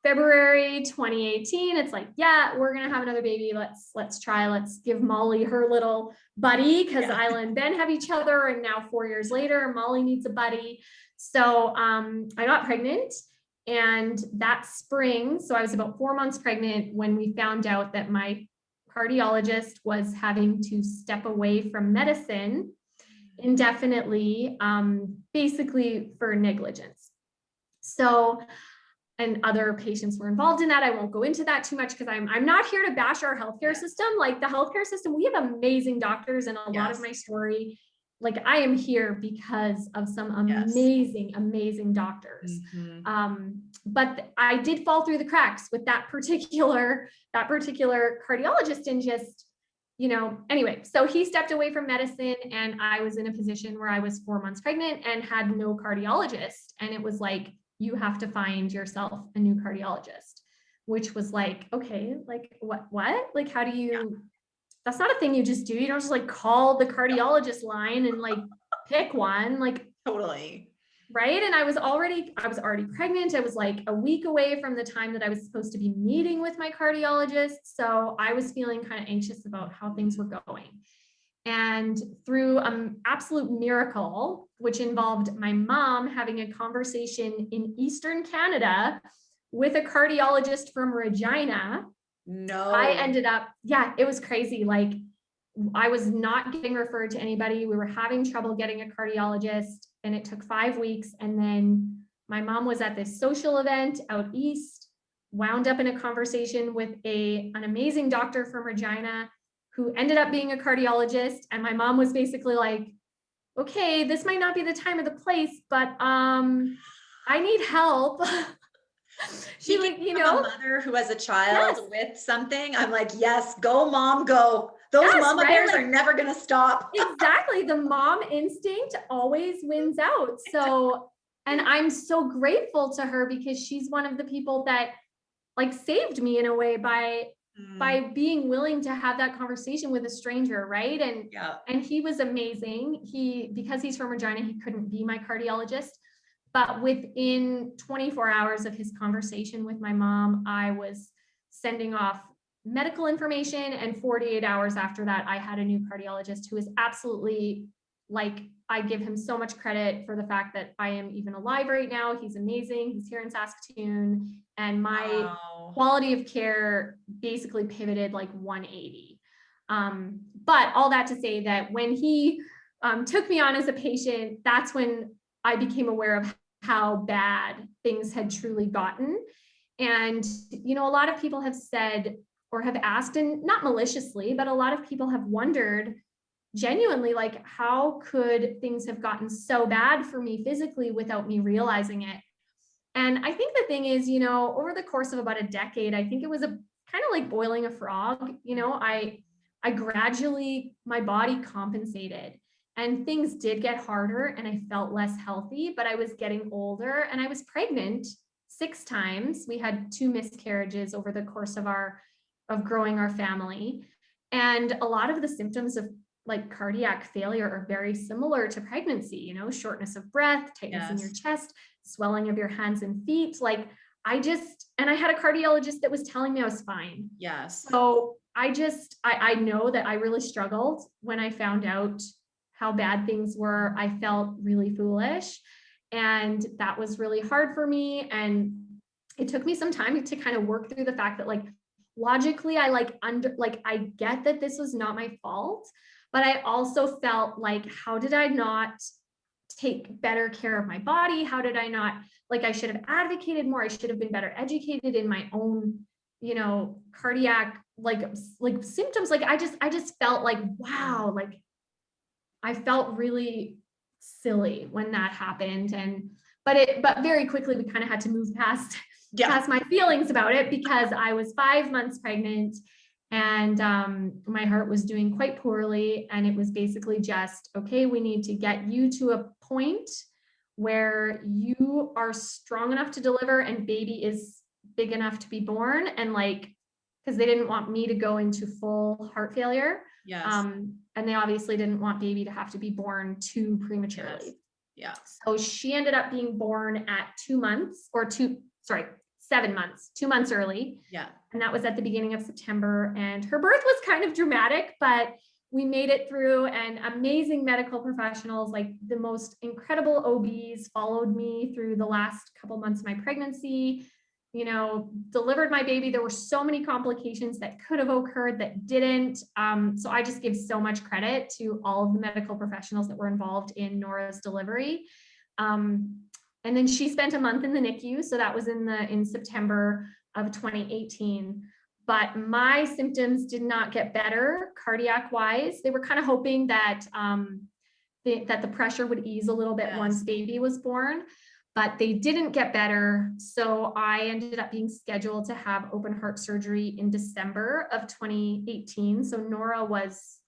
February 2018, it's like, yeah, we're gonna have another baby. Let's try. Let's give Molly her little buddy, because Isla and Ben have each other, and now 4 years later, Molly needs a buddy. So I got pregnant. And that spring, so I was about 4 months pregnant when we found out that my cardiologist was having to step away from medicine indefinitely, basically for negligence. So, and other patients were involved in that. I won't go into that too much because I'm not here to bash our healthcare system. Like the healthcare system, we have amazing doctors, and a lot of my story, like I am here because of some amazing doctors. But I did fall through the cracks with that particular cardiologist, and just, anyway, so he stepped away from medicine, and I was in a position where I was 4 months pregnant and had no cardiologist. And it was like, you have to find yourself a new cardiologist, which was like, okay, like what, like, how do you, that's not a thing you just do. You don't just like call the cardiologist line and like pick one, like
totally.
Right. And I was already pregnant. I was like a week away from the time that I was supposed to be meeting with my cardiologist. So I was feeling kind of anxious about how things were going. And through an absolute miracle, which involved my mom having a conversation in Eastern Canada with a cardiologist from Regina, I ended up, it was crazy. Like I was not getting referred to anybody. We were having trouble getting a cardiologist, and it took 5 weeks. And then my mom was at this social event out east, wound up in a conversation with an amazing doctor from Regina who ended up being a cardiologist. And my mom was basically like, okay, this might not be the time or the place, but I need help. She like,
a mother who has a child with something, I'm like, yes, go mom, go. Those mama bears are never going to stop.
Exactly. The mom instinct always wins out. So, and I'm so grateful to her because she's one of the people that like saved me in a way by being willing to have that conversation with a stranger. Right. And he was amazing. Because he's from Regina, he couldn't be my cardiologist, but within 24 hours of his conversation with my mom, I was sending off medical information. And 48 hours after that, I had a new cardiologist who is absolutely like, I give him so much credit for the fact that I am even alive right now. He's amazing. He's here in Saskatoon, and my quality of care basically pivoted like 180. But all that to say that when he took me on as a patient, that's when I became aware of how bad things had truly gotten. And, a lot of people have said or have asked, and not maliciously, but a lot of people have wondered genuinely, like, how could things have gotten so bad for me physically without me realizing it? And I think the thing is, over the course of about a decade, I think it was a kind of like boiling a frog. I gradually, my body compensated, and things did get harder, and I felt less healthy, but I was getting older, and I was pregnant 6 times. We had 2 miscarriages over the course of growing our family. And a lot of the symptoms of like cardiac failure are very similar to pregnancy, shortness of breath, tightness in your chest, swelling of your hands and feet. Like and I had a cardiologist that was telling me I was fine.
Yes.
So I know that I really struggled when I found out how bad things were. I felt really foolish, and that was really hard for me. And it took me some time to kind of work through the fact that like, logically, I get that this was not my fault, but I also felt like, how did I not take better care of my body? How did I not, like, I should have advocated more. I should have been better educated in my own, cardiac, like symptoms. Like, I just felt like, wow, like I felt really silly when that happened. But very quickly we kind of had to move past my feelings about it, because I was 5 months pregnant, and my heart was doing quite poorly. And it was basically just, okay, we need to get you to a point where you are strong enough to deliver and baby is big enough to be born. And like, because they didn't want me to go into full heart failure.
Yes.
And they obviously didn't want baby to have to be born too prematurely.
Yes. Yeah.
So she ended up being born at 7 months, 2 months early.
Yeah.
And that was at the beginning of September. And her birth was kind of dramatic, but we made it through, and amazing medical professionals, like the most incredible OBs, followed me through the last couple months of my pregnancy. delivered my baby. There were so many complications that could have occurred that didn't. So I just give so much credit to all of the medical professionals that were involved in Nora's delivery. And then she spent a month in the NICU. So that was in September of 2018. But my symptoms did not get better cardiac wise. They were kind of hoping that that the pressure would ease a little bit once baby was born, but they didn't get better. So I ended up being scheduled to have open heart surgery in December of 2018. So Nora was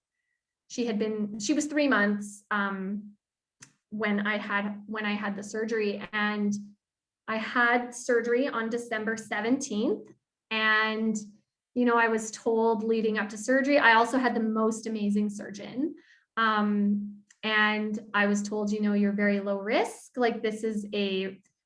3 months when I had the surgery, and I had surgery on December 17th. And I was told leading up to surgery, I also had the most amazing surgeon. And I was told, you're very low risk. Like, this is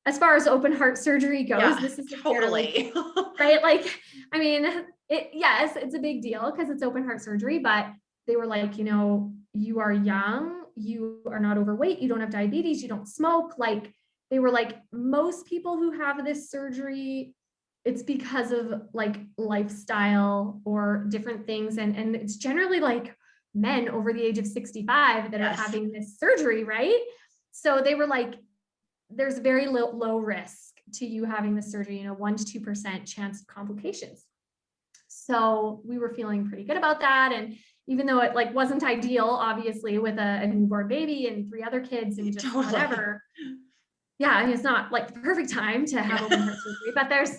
as far as open heart surgery goes, this is
totally
right. Like, I mean, it's a big deal because it's open heart surgery, but they were like, you are young, you are not overweight, you don't have diabetes, you don't smoke. Like, they were like, most people who have this surgery, it's because of like lifestyle or different things. And it's generally like men over the age of 65 that are having this surgery, right? So they were like, there's very low risk to you having this surgery, 1 to 2% chance of complications. So we were feeling pretty good about that. And even though it like wasn't ideal, obviously, with a newborn baby and 3 other kids and just whatever. Yeah, I mean, it's not like the perfect time to have open heart surgery, but there's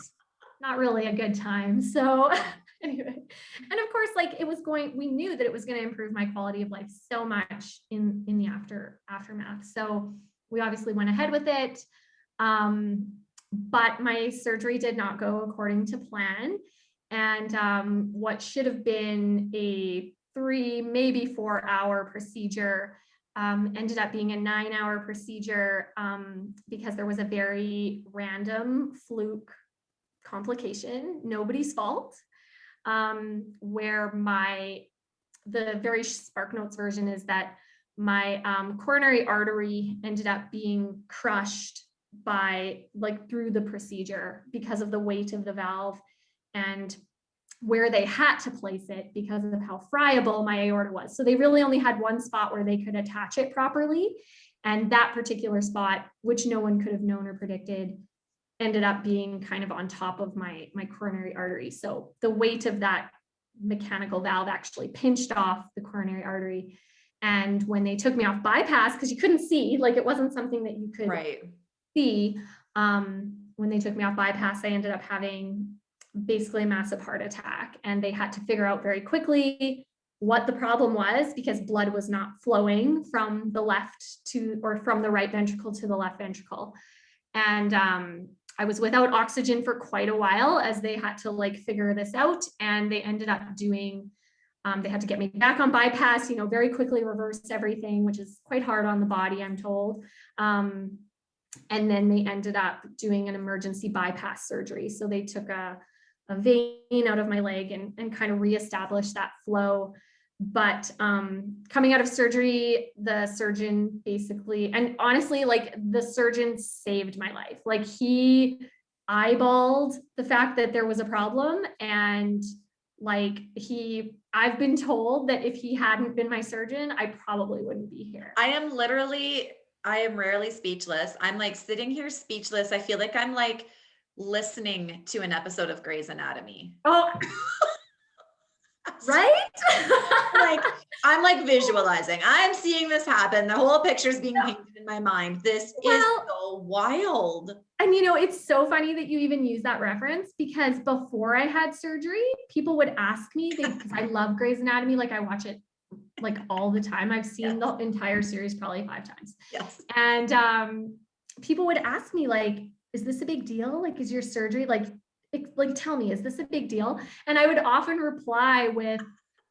not really a good time. So anyway, and of course, like we knew that it was going to improve my quality of life so much in the aftermath. So we obviously went ahead with it. But my surgery did not go according to plan. And what should have been a 3, maybe 4 hour procedure ended up being a 9-hour procedure because there was a very random fluke complication, nobody's fault, where the very SparkNotes version is that my coronary artery ended up being crushed through the procedure because of the weight of the valve and where they had to place it because of how friable my aorta was. So they really only had one spot where they could attach it properly. And that particular spot, which no one could have known or predicted, ended up being kind of on top of my coronary artery. So the weight of that mechanical valve actually pinched off the coronary artery. And when they took me off bypass, because you couldn't see, like it wasn't something that you could see, when they took me off bypass, I ended up having basically a massive heart attack. And they had to figure out very quickly what the problem was because blood was not flowing from the right ventricle to the left ventricle. And I was without oxygen for quite a while as they had to figure this out. And they ended up doing, they had to get me back on bypass, very quickly reverse everything, which is quite hard on the body, I'm told. And then they ended up doing an emergency bypass surgery. So they took a vein out of my leg and kind of reestablished that flow. But coming out of surgery, the surgeon basically, and honestly, the surgeon saved my life. He eyeballed the fact that there was a problem. And I've been told that if he hadn't been my surgeon, I probably wouldn't be here.
I am rarely speechless. I'm sitting here speechless. I feel like I'm listening to an episode of Grey's Anatomy.
Oh, right?
I'm visualizing. I'm seeing this happen. The whole picture's being painted in my mind. This is so wild.
And it's so funny that you even use that reference because before I had surgery, people would ask me, because I love Grey's Anatomy. I watch it all the time. I've seen the entire series probably 5 times.
Yes.
And people would ask me is this a big deal? Is your surgery tell me, is this a big deal? And I would often reply with,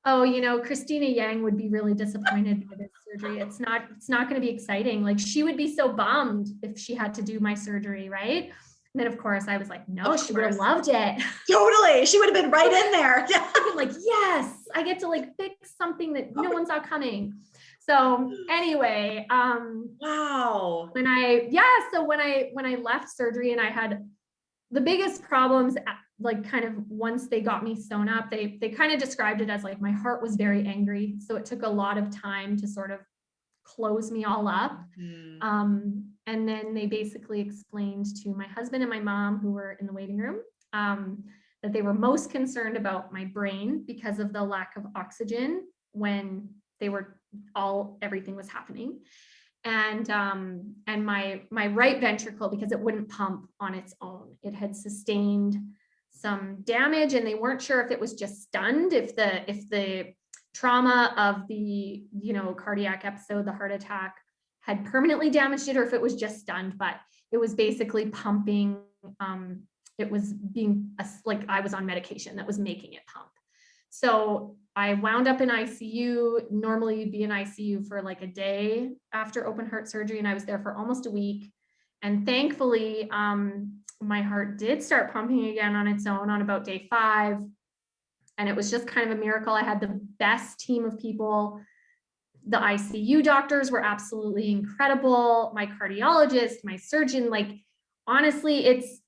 oh, Christina Yang would be really disappointed by this surgery. It's not going to be exciting. She would be so bummed if she had to do my surgery, right? And then of course I was like, no, she would have loved it.
Totally. She would have been right in there.
Yes, I get to fix something that no one saw coming. So anyway,
wow.
So when I left surgery and I had the biggest problems, like kind of once they got me sewn up, they kind of described it as like my heart was very angry. So it took a lot of time to sort of close me all up. And then they basically explained to my husband and my mom, who were in the waiting room, that they were most concerned about my brain because of the lack of oxygen when everything was happening. And my right ventricle, because it wouldn't pump on its own, it had sustained some damage, and they weren't sure if it was just stunned, if the trauma of the, cardiac episode, the heart attack, had permanently damaged it, or if it was just stunned. But it was basically pumping. It was being like I was on medication that was making it pump. So I wound up in ICU. Normally you'd be in ICU for like a day after open heart surgery, and I was there for almost a week. And thankfully, my heart did start pumping again on its own on about day 5. And it was just kind of a miracle. I had the best team of people. The ICU doctors were absolutely incredible. My cardiologist, my surgeon, like, honestly, it's,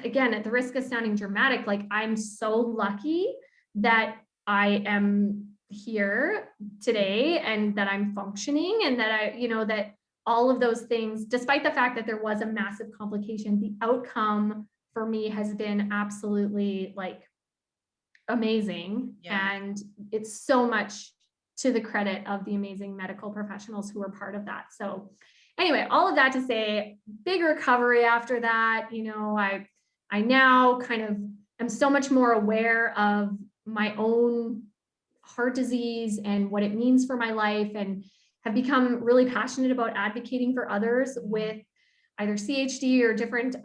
again, at the risk of sounding dramatic, like, I'm so lucky that I am here today and that I'm functioning, and that that all of those things, despite the fact that there was a massive complication, the outcome for me has been absolutely like amazing. Yeah. And it's so much to the credit of the amazing medical professionals who were part of that. So anyway, all of that to say, big recovery after that. I now kind of am so much more aware of my own heart disease and what it means for my life, and have become really passionate about advocating for others with either CHD or different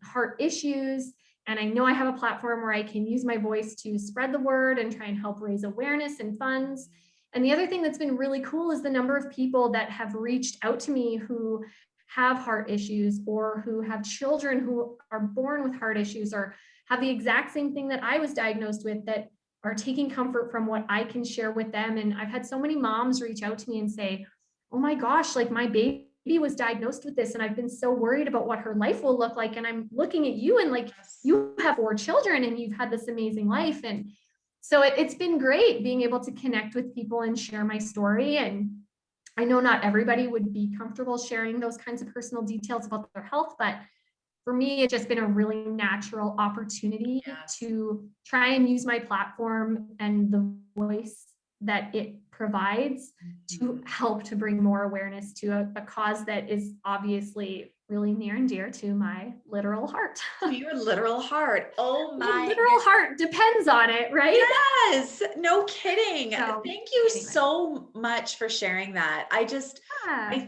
heart issues. And I know I have a platform where I can use my voice to spread the word and try and help raise awareness and funds. And the other thing that's been really cool is the number of people that have reached out to me who have heart issues, or who have children who are born with heart issues, or have the exact same thing that I was diagnosed with, that are taking comfort from what I can share with them. And I've had so many moms reach out to me and say, oh my gosh, like, my baby was diagnosed with this, and I've been so worried about what her life will look like. And I'm looking at you, and like, you have 4 children and you've had this amazing life. And so it's been great being able to connect with people and share my story. And I know not everybody would be comfortable sharing those kinds of personal details about their health, but for me, it's just been a really natural opportunity to try and use my platform and the voice that it provides to help to bring more awareness to a cause that is obviously really near and dear to my literal heart.
Your literal heart. Oh my
literal heart depends on it, right?
Yes, no kidding.
So,
thank you so much for sharing that. I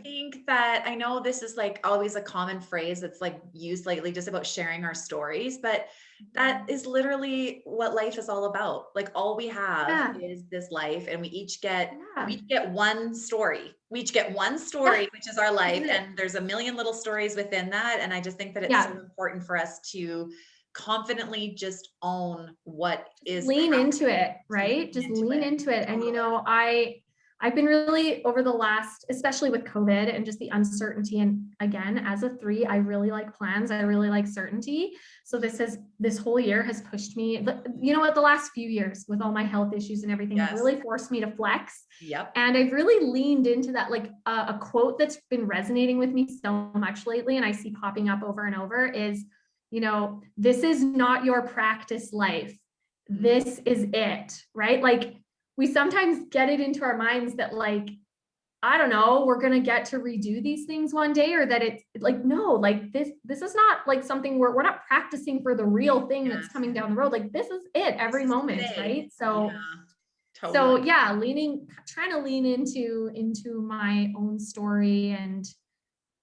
think that, I know this is like always a common phrase that's like used lately just about sharing our stories, but that is literally what life is all about. Like, all we have is this life, and we each get one story. We each get one story, which is our life. And there's a million little stories within that. And I just think that it's so important for us to confidently just own what is
lean
happening.
Into it, right? Just lean into it. And, I've been really, over the last, especially with COVID and just the uncertainty. And again, as a 3, I really like plans. I really like certainty. So this whole year has pushed me, the last few years with all my health issues and everything, have really forced me to flex.
Yep.
And I've really leaned into that, like a quote that's been resonating with me so much lately, and I see popping up over and over, is, this is not your practice life. This is it, right? Like, we sometimes get it into our minds that, like, I don't know, we're going to get to redo these things one day, or that it's like, no, like this is not like something we're not practicing for the real thing that's coming down the road. Like, this is it every moment, right? So, totally. Trying to lean into my own story. And,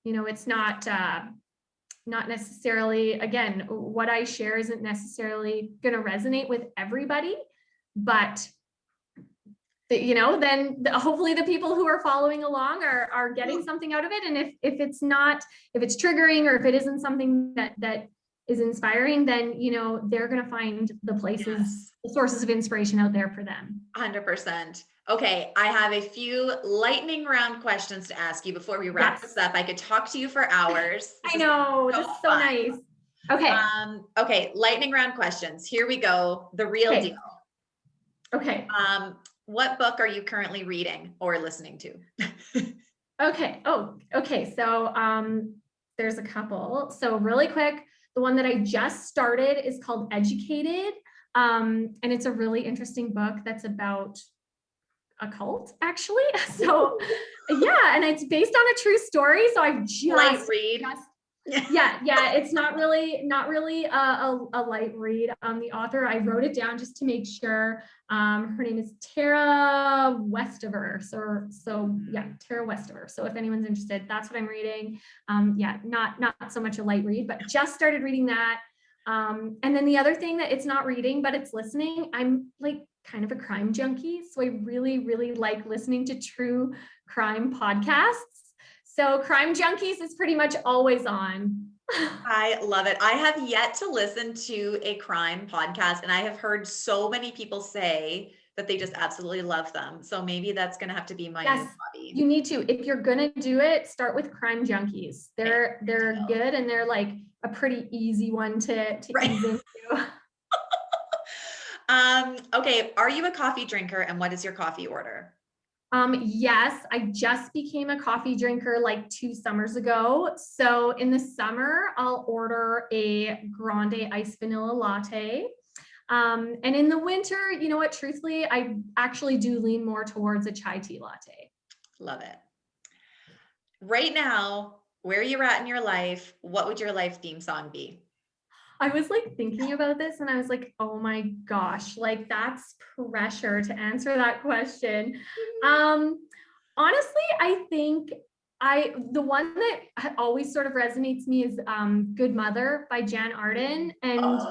it's not necessarily, again, what I share isn't necessarily going to resonate with everybody, but then hopefully the people who are following along are getting something out of it. And if it's triggering, or if it isn't something that is inspiring, then, they're going to find the places, the sources of inspiration out there for them.
100%. Okay. I have a few lightning round questions to ask you before we wrap this up. I could talk to you for hours.
I know. This is so nice. Okay.
Okay, lightning round questions. Here we go. The real
Okay.
deal.
Okay.
What book are you currently reading or listening to?
Okay. Oh, okay. So there's a couple. So really quick, the one that I just started is called Educated. And it's a really interesting book that's about a cult, actually. So yeah, and it's based on a true story. So I've
Light read.
yeah, it's not really a light read. The author, I wrote it down just to make sure. Her name is Tara Westover. So yeah, Tara Westover. So if anyone's interested, that's what I'm reading. Yeah, not so much a light read, but just started reading that. And then the other thing that it's not reading, but it's listening. I'm like kind of a crime junkie, so I really, really like listening to true crime podcasts. So Crime Junkies is pretty much always on.
I love it. I have yet to listen to a crime podcast, and I have heard so many people say that they just absolutely love them. So maybe that's going to have to be my new hobby.
You need to. If you're going to do it, start with Crime Junkies. They're good, and they're like a pretty easy one to ease into.
Okay. Are you a coffee drinker, and what is your coffee order?
Yes, I just became a coffee drinker like 2 summers ago. So in the summer, I'll order a grande iced vanilla latte. And in the winter, you know what, truthfully, I actually do lean more towards a chai tea latte.
Love it. Right now, where you're at in your life, what would your life theme song be?
I was like thinking about this and I was like, oh my gosh, like that's pressure to answer that question. Honestly, I think the one that always sort of resonates me is Good Mother by Jan Arden. And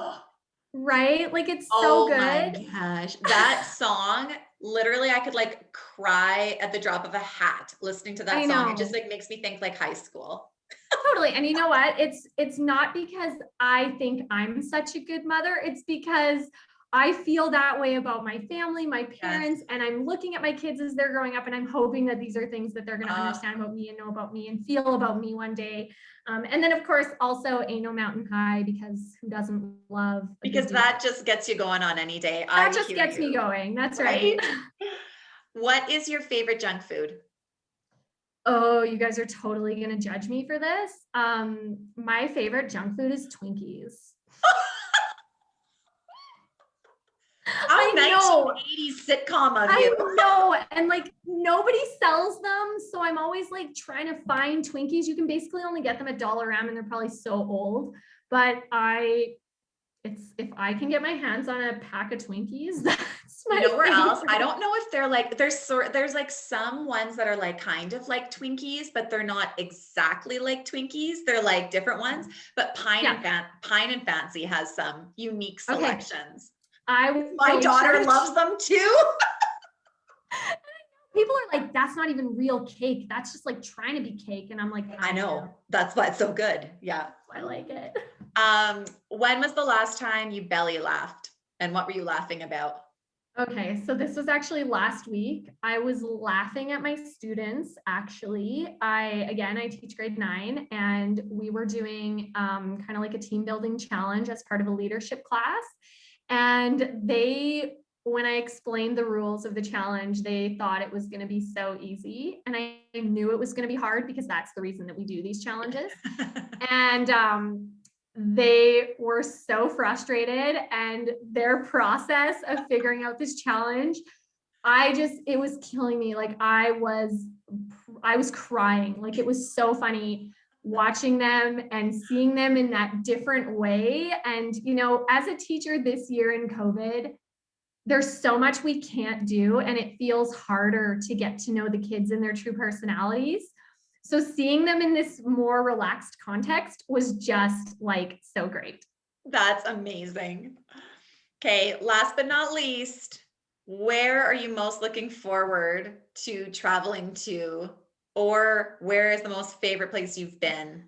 right, like it's so good.
Oh my gosh, that song, literally I could like cry at the drop of a hat listening to that song. It just like makes me think like high school.
Totally. And you know what? It's not because I think I'm such a good mother. It's because I feel that way about my family, my parents, and I'm looking at my kids as they're growing up, and I'm hoping that these are things that they're going to understand about me and know about me and feel about me one day. And then of course, also Ain't No Mountain High, because who doesn't love?
Because that just gets you going on any day.
That just gets me going. That's right.
What is your favorite junk food?
Oh, you guys are totally going to judge me for this. My favorite junk food is Twinkies.
I know. 1980s sitcom of you.
I know. And like nobody sells them. So I'm always like trying to find Twinkies. You can basically only get them at Dollarama and they're probably so old. But if I can get my hands on a pack of Twinkies, that's my
favorite. Else? I don't know if they're like, there's like some ones that are like kind of like Twinkies, but they're not exactly like Twinkies. They're like different ones, but Pine and Fancy has some unique selections. My daughter loves them too.
People are like, that's not even real cake. That's just like trying to be cake. And I'm like,
I know. That's why it's so good. Yeah.
I like it.
When was the last time you belly laughed? And what were you laughing about?
Okay, so this was actually last week. I was laughing at my students, actually. I teach grade 9, and we were doing kind of like a team building challenge as part of a leadership class. And when I explained the rules of the challenge, they thought it was going to be so easy. And I knew it was going to be hard because that's the reason that we do these challenges. And they were so frustrated, and their process of figuring out this challenge, it was killing me. Like I was crying. Like it was so funny watching them and seeing them in that different way. And, you know, as a teacher this year in COVID, there's so much we can't do, and it feels harder to get to know the kids and their true personalities. So seeing them in this more relaxed context was just like so great.
That's amazing. Okay, last but not least, where are you most looking forward to traveling to, or where is the most favorite place you've been?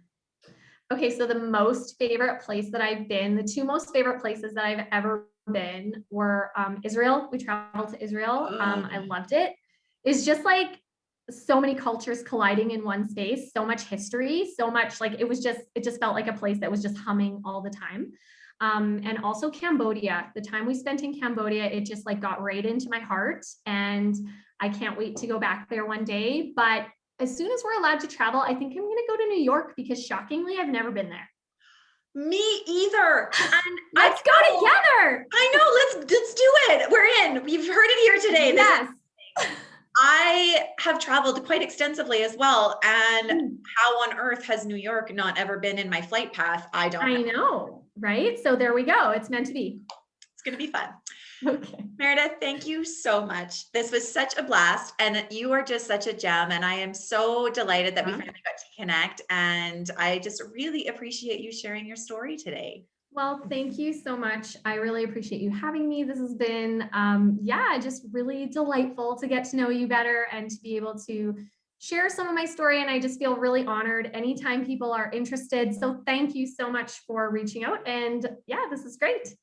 Okay, so the most favorite place that I've been, the 2 most favorite places that I've ever been were Israel. We traveled to Israel. I loved it. It's just like so many cultures colliding in one space, so much history, so much like it just felt like a place that was just humming all the time. And also Cambodia, the time we spent in Cambodia, it just like got right into my heart. And I can't wait to go back there one day. But as soon as we're allowed to travel, I think I'm going to go to New York because shockingly, I've never been there.
Me either. And
let's go together.
I know. Let's do it. We're in. You've heard it here today.
Yes.
I have traveled quite extensively as well. And how on earth has New York not ever been in my flight path? I
know, right? So there we go. It's meant to be.
It's going to be fun.
Okay.
Meredith, thank you so much. This was such a blast, and you are just such a gem. And I am so delighted that we finally got to connect. And I just really appreciate you sharing your story today.
Well, thank you so much. I really appreciate you having me. This has been, just really delightful to get to know you better and to be able to share some of my story. And I just feel really honored anytime people are interested. So thank you so much for reaching out. And yeah, this is great.